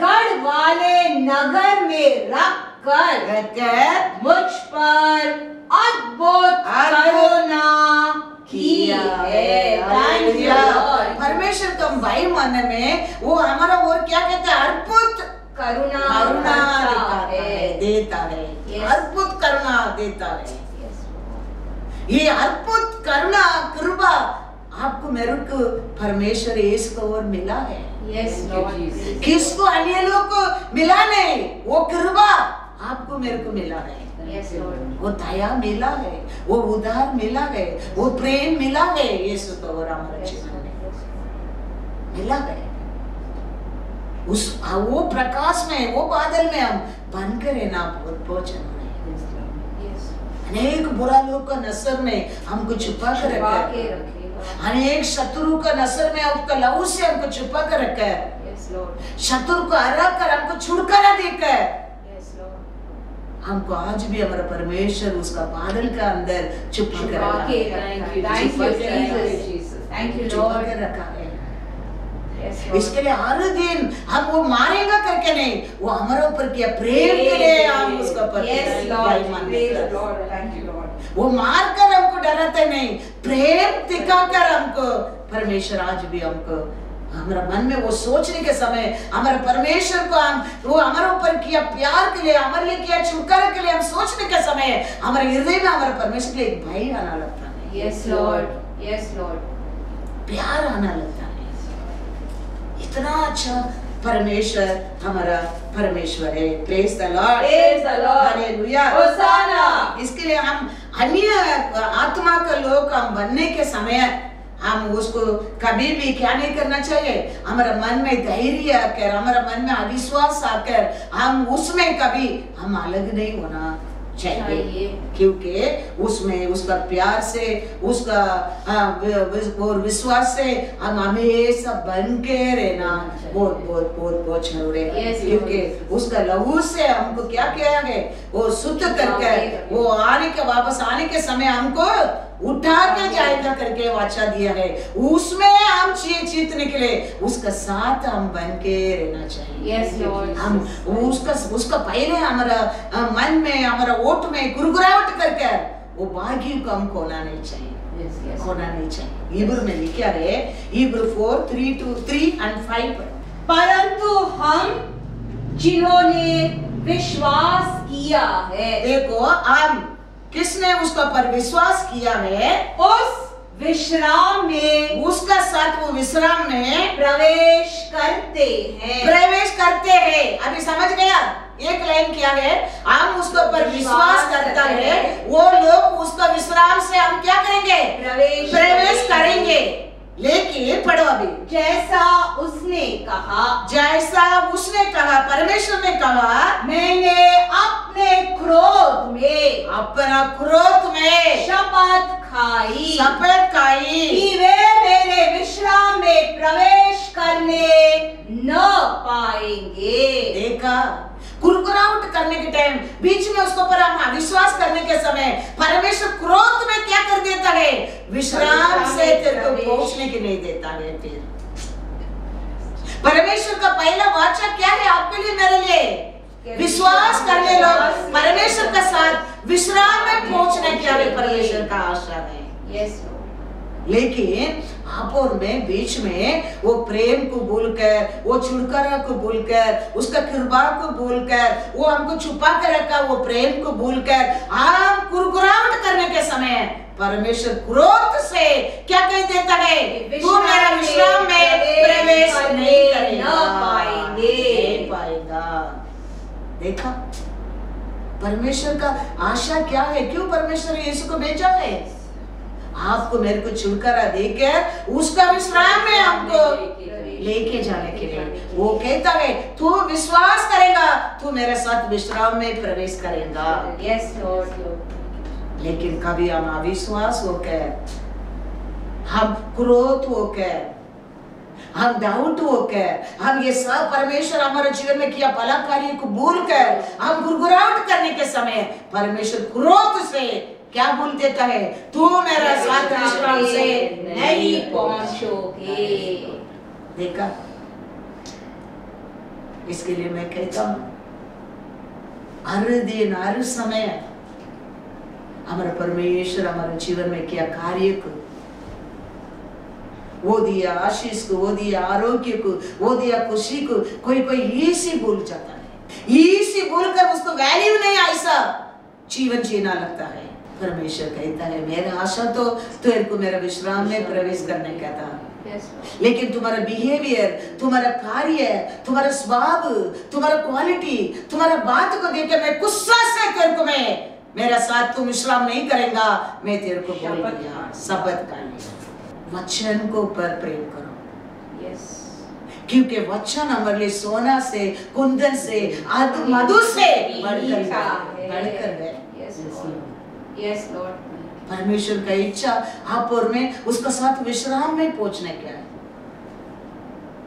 गढ़ वाले नगर में रख कर मुझ पर अद्भुत करुणा किया है। परमेश्वर का भाई मानने में वो हमारा और क्या कहते हैं? अद्भुत करुणा देता है। अद्भुत करुणा देता है। ये अद्भुत करुणा कृपा आपको मेरे को परमेश्वर यीशु को और मिला है। किसको अन्य लोग को मिला नहीं, वो कृपा आपको मेरे को मिला है। वो दया मिला है, वो उदार मिला है, वो प्रेम मिला है। यीशु को और हमारे जीवन में मिला है। वो प्रकाश में, वो बादल में हम बनकर रहना पहुंचना है। अनेक बुरा लोग का नजर में हमको छुपा कर रखा है। अनेक शत्रु का नजर में उसका लहू से हमको छुपा कर रखा है। शत्रु को हरा कर हमको छुटकारा देकर हमको आज भी हमारा परमेश्वर उसका बादल का अंदर छुपा कर रखा है। इसके लिए हर दिन हम वो मारेगा करके नहीं, वो हमारे ऊपर किया प्रेम के लिए हम उसका वो मार कर हमको डराते नहीं, प्रेम दिखाकर हमको परमेश्वर आज भी हमको हमारा मन में वो सोचने के समय हमारे परमेश्वर को हम वो हमारे ऊपर किया प्यार के लिए, हमारे लिए किया छुटकारा के लिए हम सोचने के समय हमारे हृदय में हमारे परमेश्वर के लिए एक भाई आना लगता है। यस लॉर्ड, प्यार आना लगता है। इतना अच्छा परमेश्वर हमारा परमेश्वर है। Praise the Lord, hallelujah, hosanna. इसके लिए हम अन्य आत्मा का लोग हम बनने के समय हम उसको कभी भी क्या नहीं करना चाहिए? हमारा मन में धैर्य आकर, हमारा मन में अविश्वास आकर हम उसमें कभी हम अलग नहीं होना चाहिए, क्योंकि उसमें उसका प्यार से, उसका और विश्वास से हम हमेशा बन के रहना बहुत जरूरी है। क्योंकि उसका लहू से हमको क्या किया है? वो शुद्ध करके वो वापस आने के समय हमको उठा के जाएगा करके वाचा दिया है। उसमें हम जीतने के लिए उसका साथ हम बन के रहना चाहिए। हम उसका पहले हमारा मन में, हमारा ओट में गुरगुराहट करके वो भाग्य को हम खोना नहीं चाहिए, खोना नहीं चाहिए। इब्रू में लिखा है, इब्रू 4:3 and 5। परंतु हम जिन्होंने विश्वास किया है, देखो हम किसने उसका पर विश्वास किया है, उस विश्राम में, उसका साथ वो विश्राम में प्रवेश करते हैं। अभी समझ गया? एक लाइन क्या है? हम उसके ऊपर विश्वास करता है, वो लोग उसका विश्राम से हम क्या करेंगे? प्रवेश करेंगे। लेकिन पढ़ो अभी, जैसा उसने कहा, परमेश्वर ने कहा, मैंने अपने क्रोध में शपथ खाई कि वे मेरे विश्राम में प्रवेश करने न पाएंगे। देखा, कुरकुराहट करने के टाइम बीच में उसको पर हम विश्वास करने के समय परमेश्वर क्रोध विश्राम से तेरे को पहुंचने की नहीं देता है। फिर परमेश्वर का पहला वाचा क्या है आपके लिए मेरे लिए? विश्वास करने लोग परमेश्वर का साथ विश्राम में पहुंचने के लिए परमेश्वर का आशा है। यस लेकिन आप और मैं बीच में वो प्रेम को भूलकर, वो छुटकारा को भूलकर, उसका कृपा को भूलकर, वो हमको छुपा कर रखा वो प्रेम को भूलकर हम कुरकुराहट करने के समय परमेश्वर क्रोध से क्या कह देता है? तू मेरा विश्राम में प्रवेश नहीं करेगा, नहीं पाएगा। देखा परमेश्वर का आशा क्या है? क्यों परमेश्वर ने यीशु को भेजा है? आपको मेरे को छुटकारा देकर उसका विश्राम में हमको लेके जाने के लिए। वो कहता है तू विश्वास करेगा, तू मेरे साथ विश्राम में प्रवेश करेगा। Yes Lord. लेकिन कभी हम अविश्वास होकर, हम क्रोध होकर, हम डाउट होकर, हम ये सब परमेश्वर हमारे जीवन में किया भला कार्य को भूलकर हम गुरगुराहट करने के समय परमेश्वर क्रोध से क्या बोल देता है? तू मेरा साथ विश्राम से नहीं पहुंचोगे। देखा, इसके लिए मैं कहता हूं हर दिन हर समय हमारा परमेश्वर हमारे जीवन में किया कार्य को, वो दिया आशीष को, वो दिया आरोग्य को, वो दिया खुशी को, कोई कोई इसी भूल जाता है, इसी भूल कर उसको वैल्यू नहीं ऐसा जीवन जीना लगता है। परमेश्वर कहता है मेरा आशा तो तेरे को मेरा विश्राम में प्रवेश करने का था, लेकिन तुम्हारा बिहेवियर, तुम्हारा कार्य, तुम्हारा स्वभाव, तुम्हारा क्वालिटी, तुम्हारा बात को देखकर मैं गुस्सा से तेरे को मैं मेरा साथ तुम विश्राम नहीं करेगा, मैं तेरे को बोल दिया शपथ का लिया। वचन को पर प्रेम करो। यस, क्योंकि वचन हमारे लिए सोना से, कुंदन से, मधु से बढ़कर है। Yes Lord. परमेश्वर का इच्छा आप और मैं उसका साथ विश्राम में पहुंचने का है,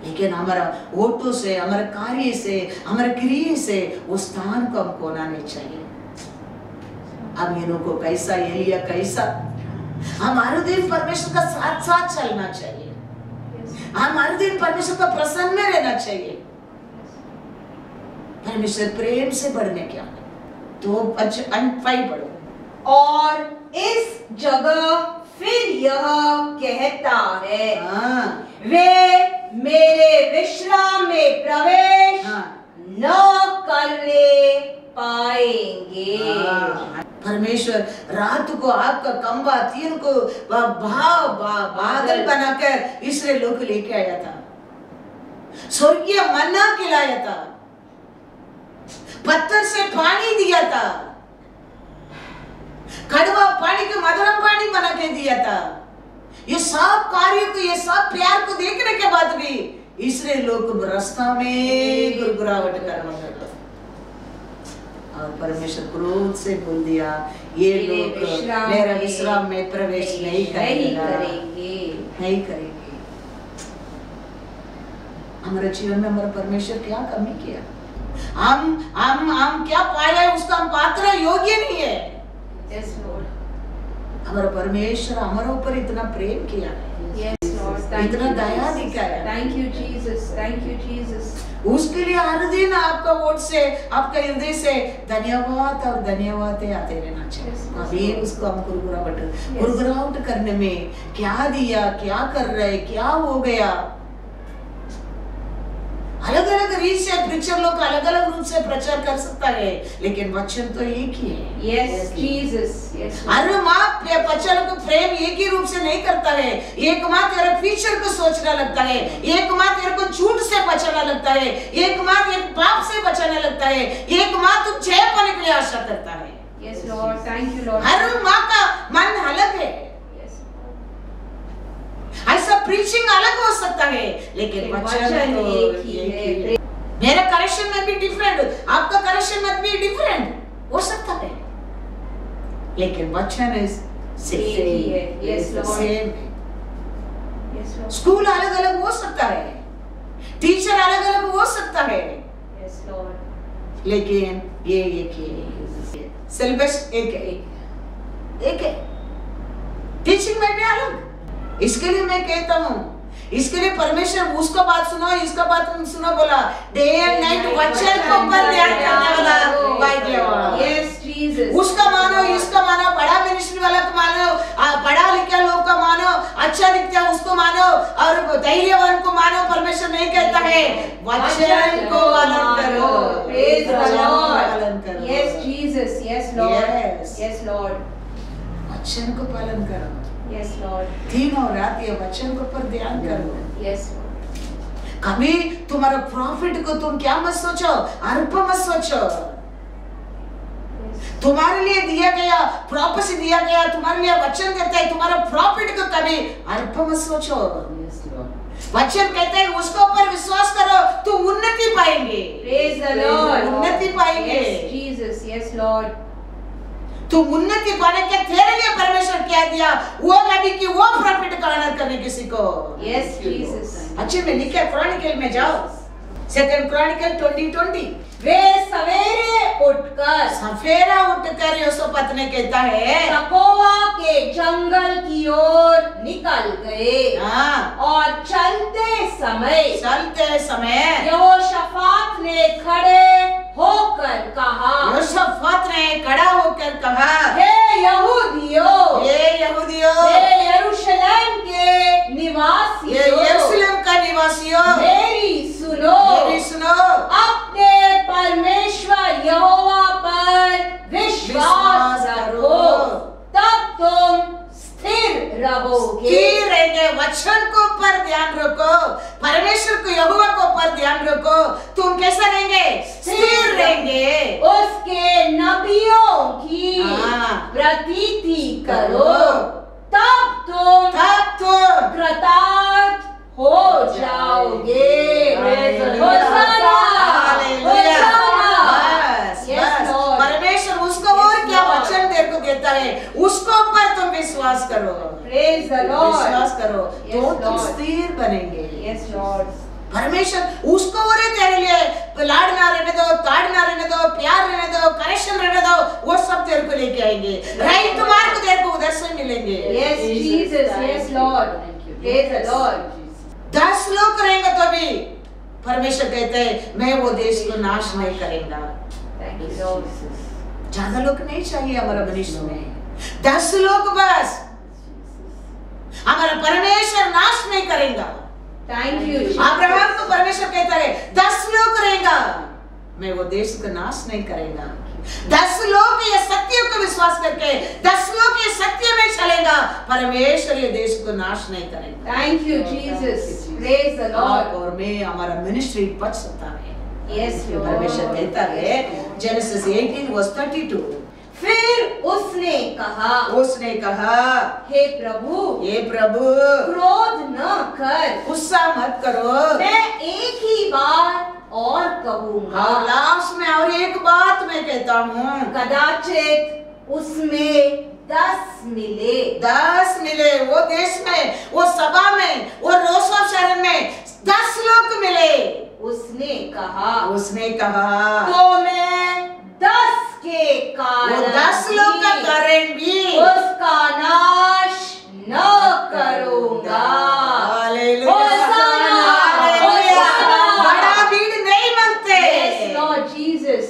लेकिन हमारा ओटो से, हमारे कार्य से, हमारे क्रिया से वो स्थान को हम खोना नहीं चाहिए। अब इन्हों को कैसा, एलिया कैसा, हमारे दिन परमेश्वर का साथ साथ चलना चाहिए, हमारे दिन परमेश्वर का प्रसन्न में रहना चाहिए। परमेश्वर प्रेम से बढ़ने क्या तो 5 पढ़ो। और इस जगह फिर यह कहता है वे मेरे विश्राम में प्रवेश न करने पाएंगे। परमेश्वर रात को आपका खंबा, तीन को बादल बनाकर इसलिए लोग लेके आया था, स्वर्गीय मन्ना खिलाया था, पत्थर से पानी दिया था, कड़वा पानी को मधुरम पानी बना के दिया था। ये सब कार्य को, ये सब प्यार को देखने के बाद भी इसलिए लोग रास्ता में गुरगुराहट करने लगे और परमेश्वर क्रोध से बोल दिया ये लोग मेरा विश्राम में प्रवेश नहीं करेंगे। हमारे जीवन में हमारा परमेश्वर क्या कमी किया, हम क्या पाया उसका हम पात्र योग्य नहीं है। Yes, Lord. हमारा परमेश्वर हमारे ऊपर इतना प्रेम किया है, Yes, Lord. इतना दया दिखाया। Thank you, Jesus. Thank you, Jesus. उसके लिए हर दिन आपका वोट से, आपका हृदय से धन्यवाद और धन्यवाद आते रहना चाहिए। अभी उसको हम गुरगुराहट करने में क्या दिया, क्या कर रहे, क्या हो गया, अलग अलग रीत से प्रीचर लोग अलग अलग रूप से प्रचार कर सकता है, लेकिन वचन तो एक ही है। Yes, Jesus. Yes. हर माँ बच्चों को प्रेम एक ही रूप से नहीं करता है। एक माँ तेरे फ्यूचर को सोचना लगता है, एक माँ तेरे को झूठ से बचाना लगता है, एक माँ तेरे पाप से बचाने लगता है, एक माँ तुम जय पाने के लिए आशा करता है। Yes, Lord. Thank you, Lord. हर माँ का मन अलग है, ऐसा प्रीचिंग अलग हो सकता है, लेकिन वचन तो एक ही है। मेरा करेक्शन में भी डिफरेंट, आपका करेक्शन में भी डिफरेंट हो सकता है, लेकिन वचन सेम। स्कूल अलग अलग हो सकता है, टीचर अलग अलग हो सकता है, लेकिन ये एक ही है, सिलेबस एक है। टीचिंग में भी अलग। इसके लिए मैं कहता हूँ, इसके लिए परमेश्वर उसका बात सुनो, इसका बात सुनो बोला। डे एंड नाइट वचन को ऊपर ध्यान करने वाला भाग्यवान। Yes, Jesus. उसका मानो, इसका मानो, बड़ा मिनिस्ट्री वाला को मानो, पढ़ा लिखा लोग का मानो, अच्छा दिखता है उसको मानो, और धैर्यवान को मानो। परमेश्वर नहीं कहता है वचन को पालन करो। Praise the पालन Lord. करो। Yes, Jesus. Yes, Lord. Yes. Yes, Lord. वचन को पालन करो। Yes, Lord. दिन और रात ये वचन को पर ध्यान करो। Yes, Lord. कभी तुम्हारा प्रॉफिट को तुम क्या मत सोचो, अल्प मत सोचो। तुम्हारे लिए दिया गया प्रॉपर्टी दिया गया, तुम्हारे लिए वचन कहता है तुम्हारा प्रॉफिट को कभी अल्प मत सोचो। वचन कहते हैं उसके ऊपर विश्वास करो तो उन्नति पाएंगे। Praise the Lord. उन्नति पाएंगे। Yes, Jesus. Yes, Lord. तुम उन्नति पाने के तेरे लिए परमेश्वर क्या दिया, वो नबी की वो प्रॉफिट का ऑनर करने किसी को। Yes, Jesus. अच्छे में लिखा क्रॉनिकल में जाओ, सेकंड क्रॉनिकल 20:20। वे सवेरे उठकर सफेरा उठकर योसोपत ने कहता है तकोवा के जंगल की ओर निकल गए हाँ, और चलते समय यहोशाफात ने खड़े होकर कहा, योसोपत ने खड़ा होकर कहा, हे यहूदियों, ये यहूदियों, हे यरूशलेम के ये निवासियों, यरूशलेम का निवासियों, मेरी सुनो, अपने परमेश्वर यहोवा पर विश्वास रखो, तब तुम स्थिर रहोगे। स्थिर रहेंगे। वचन को पर ध्यान रखो, परमेश्वर को यहोवा को पर ध्यान रखो, तुम कैसा रहेंगे, स्थिर रहेंगे। उसके नबियों की प्रतीति करो, तब तुम कृतार्थ हो जाओगे। परमेश्वर उसको और क्या वचन तेरे को देता है, उसको ऊपर तुम विश्वास करो। Praise the Lord. विश्वास करो Yes, तो तुम Lord. स्थिर बनेंगे। Yes, Lord. परमेश्वर उसको और तेरे लिए लाड़ना रहने दो, ताड़ना रहने दो, प्यार रहने दो, करेक्शन रहने दो, वो सब तेरे को लेके आएंगे। राइट तुम्हारे को तेरे को उधर से मिलेंगे। Yes, Jesus. Yes, Lord. Praise the Lord. 10 लोग रहेंगे तो भी परमेश्वर कहते हैं मैं वो देश को नाश नहीं करेगा। Thank you, Lord. ज्यादा लोग नहीं चाहिए हमारा मनुष्य में, 10 लोग बस। हमारा परमेश्वर नाश नहीं करेगा। Thank you, Jesus. अब्राहम को परमेश्वर कहता है 10 लोग रहेगा, मैं वो देश को नाश नहीं करेगा। 10 लोग ये सत्य को विश्वास करके 10 लोग ये सत्य में चलेगा, परमेश्वर ये देश को नाश नहीं करेगा। Thank you, Jesus. Praise the Lord. और मैं हमारा मिनिस्ट्री बच सकता है। Yes, Lord. परमेश्वर कहता है जेनेसिस 18:32। फिर उसने कहा, हे प्रभु, क्रोध न कर, गुस्सा मत करो, मैं एक ही बार और कहूंगा। और लास्ट में और एक बात मैं कहता हूँ, कदाचित उसमें 10 मिले, वो देश में, वो सभा में, वो रोसो शहर में 10 लोग मिले। उसने कहा तो तो मैं 10 के वो कारण 10 लोग का कारण भी उसका नाश न करूंगा। हालेलुया। Hosanna, hallelujah. होसाना। बड़ा भीड़ नहीं मांगते। Yes, Lord Jesus.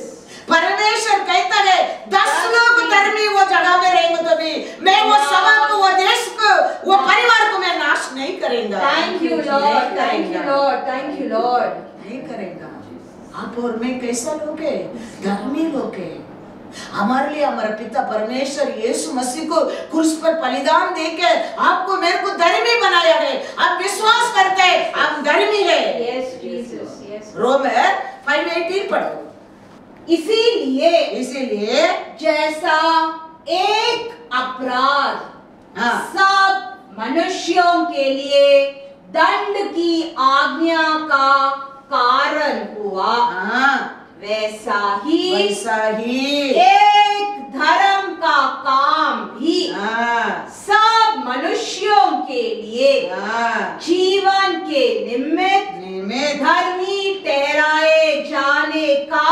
परमेश्वर कहता है 10 लोग धर्मी वो जगह में रहेंगे तो भी मैं वो सभा को, वो देश को, वो परिवार को मैं नाश नहीं करेंगा। Thank you, Lord. Thank you, Lord. Thank you, Lord. नहीं करेगा। आप और मैं कैसा लोग है, धर्मी लोग है। हमारे लिए हमारा पिता परमेश्वर यीशु मसीह को क्रूस पर बलिदान देकर आपको मेरे को धर्मी बनाया है। आप विश्वास करते हैं आप धर्मी है। Yes, Jesus. Yes. रोमर 5:18 पढ़ो। इसीलिए जैसा एक अपराध सब मनुष्यों के लिए दंड की आज्ञा का कारण हुआ, वैसा ही एक धर्म का काम भी सब मनुष्यों के लिए जीवन के निमित्त धर्मी ठहराए जाने का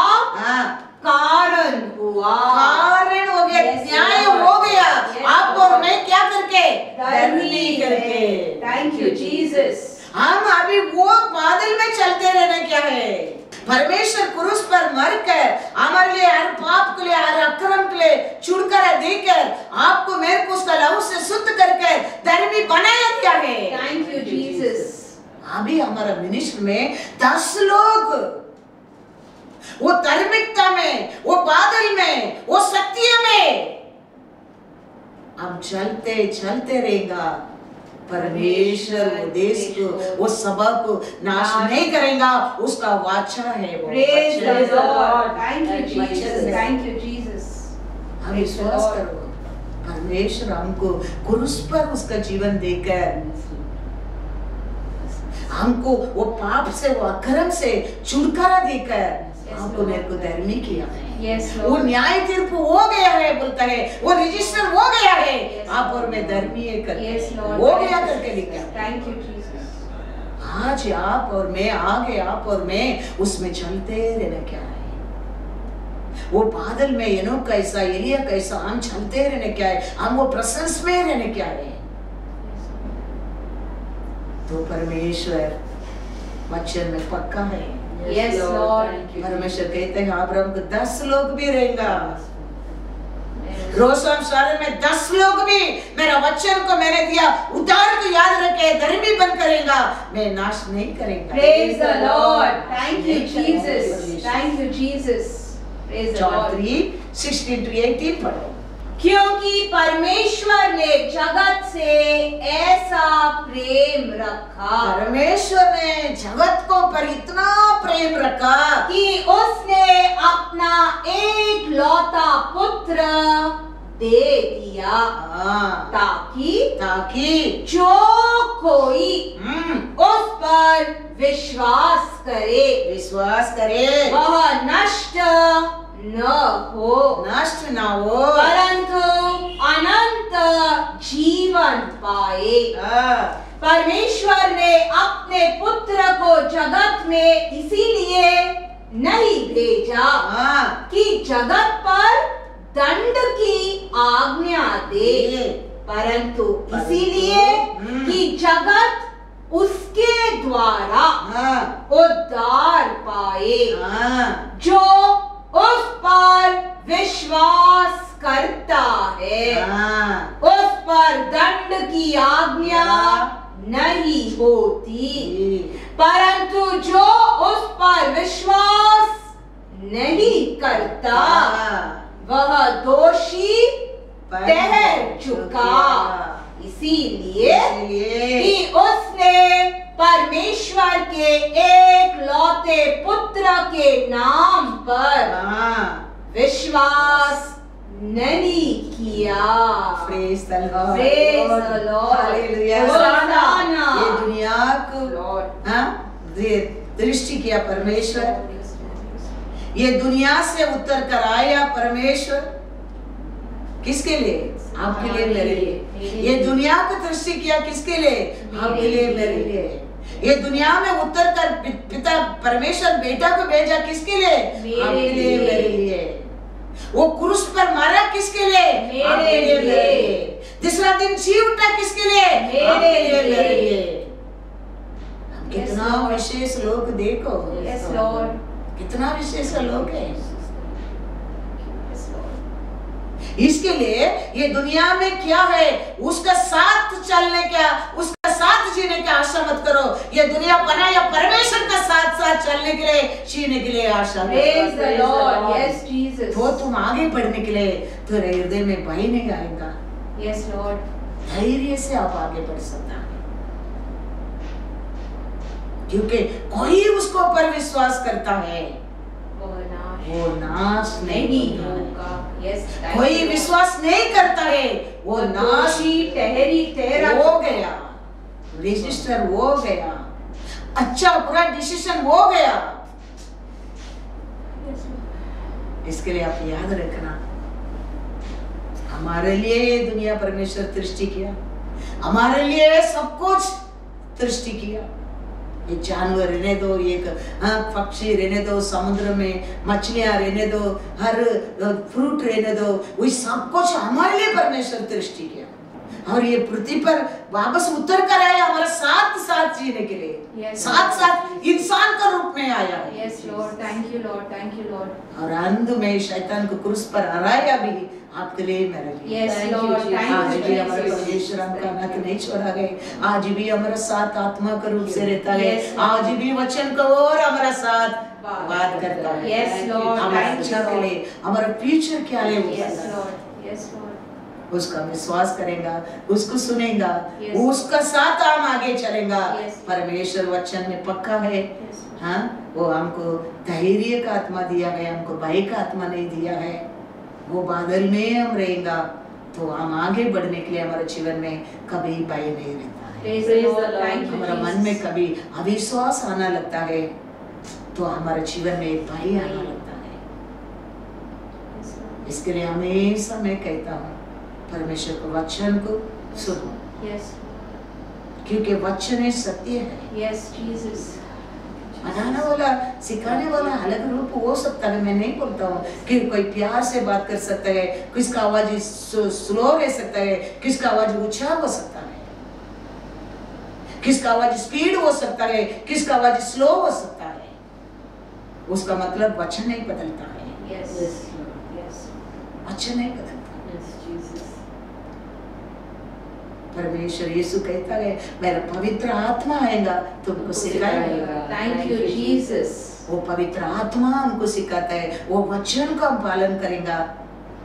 कारण हुआ। कारण हो गया, न्याय हो गया। आप और मैं क्या करके धर्मी करके। Thank you, Jesus. हम अभी वो बादल में चलते रहना क्या है? परमेश्वर क्रूस पर मरकर हमारे लिए, हर पाप के लिए, हर अक्रम के लिए छुटकारा देकर आपको मेरे को उसका लहू से शुद्ध करके धर्मी बनाया क्या है? Thank you, Jesus. अभी हमारा मिनिस्ट्री में 10 लोग वो धार्मिकता में, वो बादल में, वो सत्य में अब चलते चलते रहेगा। परमेश्वर वो देश को, वो सभा को नाश नहीं करेगा, उसका वाचा है वो। Praise the वचन है। Lord. Thank you, Jesus. वचन है। Thank you, Jesus. हम विश्वास करो, परमेश्वर हमको क्रूस पर उसका जीवन देकर हमको वो पाप से, वो अधर्म से छुटकारा देकर हमको मेरे को धर्मी किया है। Yes, वो Lord. न्याय तीर्प हो गया है, बोलता है वो रजिस्टर हो गया है। Yes, आप और मैं धर्मी है करके Yes, Lord. हो गया करके लिखा। Thank you, Jesus. आज आप और मैं, आगे आप और मैं उसमें चलते रहना क्या है? वो बादल में एनोक कैसा, एलिया कैसा, हम चलते रहने क्या है? हम वो प्रशंस में रहने क्या है? तो परमेश्वर वचन में पक्का है। Yes, Lord. परमेश्वर कहते हैं अब्राहम को 10 लोग भी रहेगा, रोशम शहर में 10 लोग भी मेरा वचन को मैंने दिया, उधार को याद रखे, धर्मी बन करेगा, मैं नाश नहीं करेगा। Praise the Lord. Thank you, Jesus. Thank you, Jesus. Praise the John Lord. 3:16-18 पढ़ो। क्योंकि परमेश्वर ने जगत से ऐसा प्रेम रखा परमेश्वर ने जगत को पर इतना प्रेम रखा कि उसने अपना एक लौता पुत्र दे दिया, ताकि जो कोई उस पर विश्वास करे वह नष्ट न हो परंतु अनंत जीवन पाए। परमेश्वर ने अपने पुत्र को जगत में इसीलिए नहीं भेजा कि जगत पर दंड की आज्ञा दे, परंतु इसीलिए कि जगत उसके द्वारा उद्धार पाए। जो उस पर विश्वास करता है उस पर दंड की आज्ञा नहीं होती, परंतु जो उस पर विश्वास नहीं करता वह दोषी ठहर चुका। इसीलिए कि उसने परमेश्वर के एक लौते पुत्र के नाम पर विश्वास नहीं किया। Praise the Lord. Praise the Lord. Hallelujah. Hosanna. ये दुनिया को दृष्टि किया परमेश्वर, ये दुनिया से उतर कर आया परमेश्वर, किसके लिए? आपके लिए, मेरे लिए। ये दुनिया को दृष्टि किया किसके लिए? आपके लिए, मेरे लिए। ये दुनिया में उतर कर पिता परमेश्वर बेटा को भेजा किसके लिए? आपके लिए, मेरे लिए। वो क्रूस पर मारा किसके लिए? मेरे लिए। तीसरा दिन जी उठा किसके लिए? मेरे लिए। कितना विशेष लोग देखो। Yes, Lord. कितना विशेष लोग है। इसके लिए ये दुनिया में क्या है उसका साथ चलने का, उसका साथ जीने की आशा मत करो। ये दुनिया बनाया परमेश्वर का साथ साथ चलने के लिए, जीने के लिए आशा Praise the Lord. Yes, Jesus. तो तुम आगे बढ़ने के लिए तेरे हृदय में भय नहीं आएगा। Yes, Lord. धैर्य से आप आगे बढ़ सकता है, क्योंकि कोई उसको पर विश्वास करता है वो नाश नहीं होगा। Yes, कोई विश्वास नहीं करता है वो नाश ठहरा हो गया, रजिस्टर हो गया, अच्छा बुरा डिसीजन हो गया। इसके लिए आप याद रखना, हमारे लिए ये दुनिया परमेश्वर सृष्टि किया, हमारे लिए सब कुछ सृष्टि किया। ये जानवर रहने दो, ये पक्षी रहने दो, समुद्र में मछलियां रहने दो, हर फ्रूट रहने दो, वही सब कुछ हमारे लिए परमेश्वर सृष्टि किया। और ये पृथ्वी पर वापस उतर कर आया हमारा साथ साथ जीने के लिए, Yes. साथ साथ इंसान का रूप में आया है। Yes, Lord. Thank you, Lord. Thank you, Lord. और अंत में शैतान को क्रूस पर हराया भी आपके लिए मेरे लिए। Yes, Thank you, Lord. Jesus. Thank आज you, भी हमारे Jesus. परमेश्वर हमका अनाथ नहीं छोड़ा गए, आज भी हमारा साथ आत्मा का रूप से रहता है, Yes. आज भी वचन को और हमारा साथ बात करता है। Yes, Lord. हमारे Thank you, अच्छा के Lord. लिए, हमारा फ्यूचर क्या है वो Yes, बताता है। Lord. Yes, Lord. उसका विश्वास करेगा, उसको सुनेगा, Yes. उसका साथ हम आगे चलेगा। Yes. परमेश्वर वचन में पक्का है। Yes. हाँ, वो हमको धैर्य का आत्मा दिया है, हमको भय का आत्मा नहीं दिया है। वो बादल में हम रहेगा तो हम आगे बढ़ने के लिए हमारे जीवन में कभी भय नहीं रहता है। Praise Praise the the Lord. Lord. Thank you, हमारा मन में Jesus. कभी अविश्वास आना लगता है तो हमारे जीवन में भय आना लगता है। Yes, Lord. इसके लिए हमेशा मैं कहता हूँ परमेश्वर के वचन को सुनो, Yes. क्योंकि वचन है सत्य है। Yes, Jesus. बताने वाला, सिखाने वाला अलग रूप हो सकता है। मैं नहीं बोलता हूँ कि कोई प्यार से बात कर सकता है, किसका आवाज स्लो रह सकता है, किसका आवाज ऊंचा हो सकता है, किसका आवाज स्पीड हो सकता है, किसका आवाज स्लो हो सकता है। उसका मतलब वचन नहीं बदलता है, Yes. Yes, Lord. Yes. वचन नहीं बदलता। Yes, Jesus. परमेश्वर यीशु कहता है मेरा पवित्र आत्मा आएगा तुमको सिखाएगा। Thank you, Jesus. वो पवित्र आत्मा हमको सिखाता है, वो वचन का हम पालन करेगा।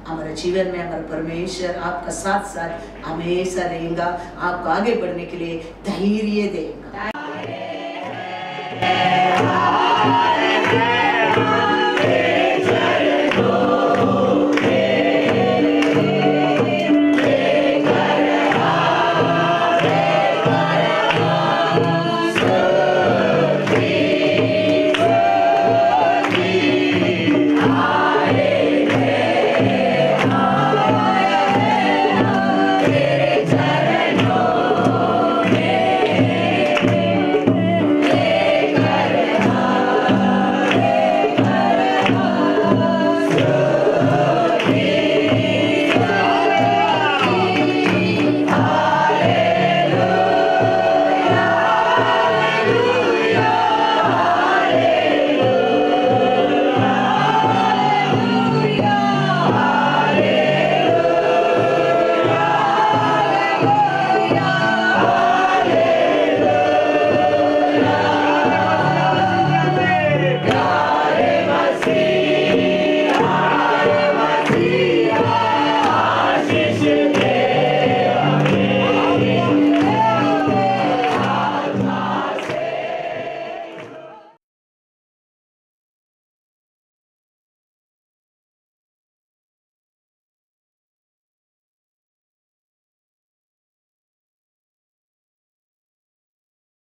हमारे जीवन में हमारा परमेश्वर आपका साथ साथ हमेशा रहेगा, आपको आगे बढ़ने के लिए धैर्य देगा।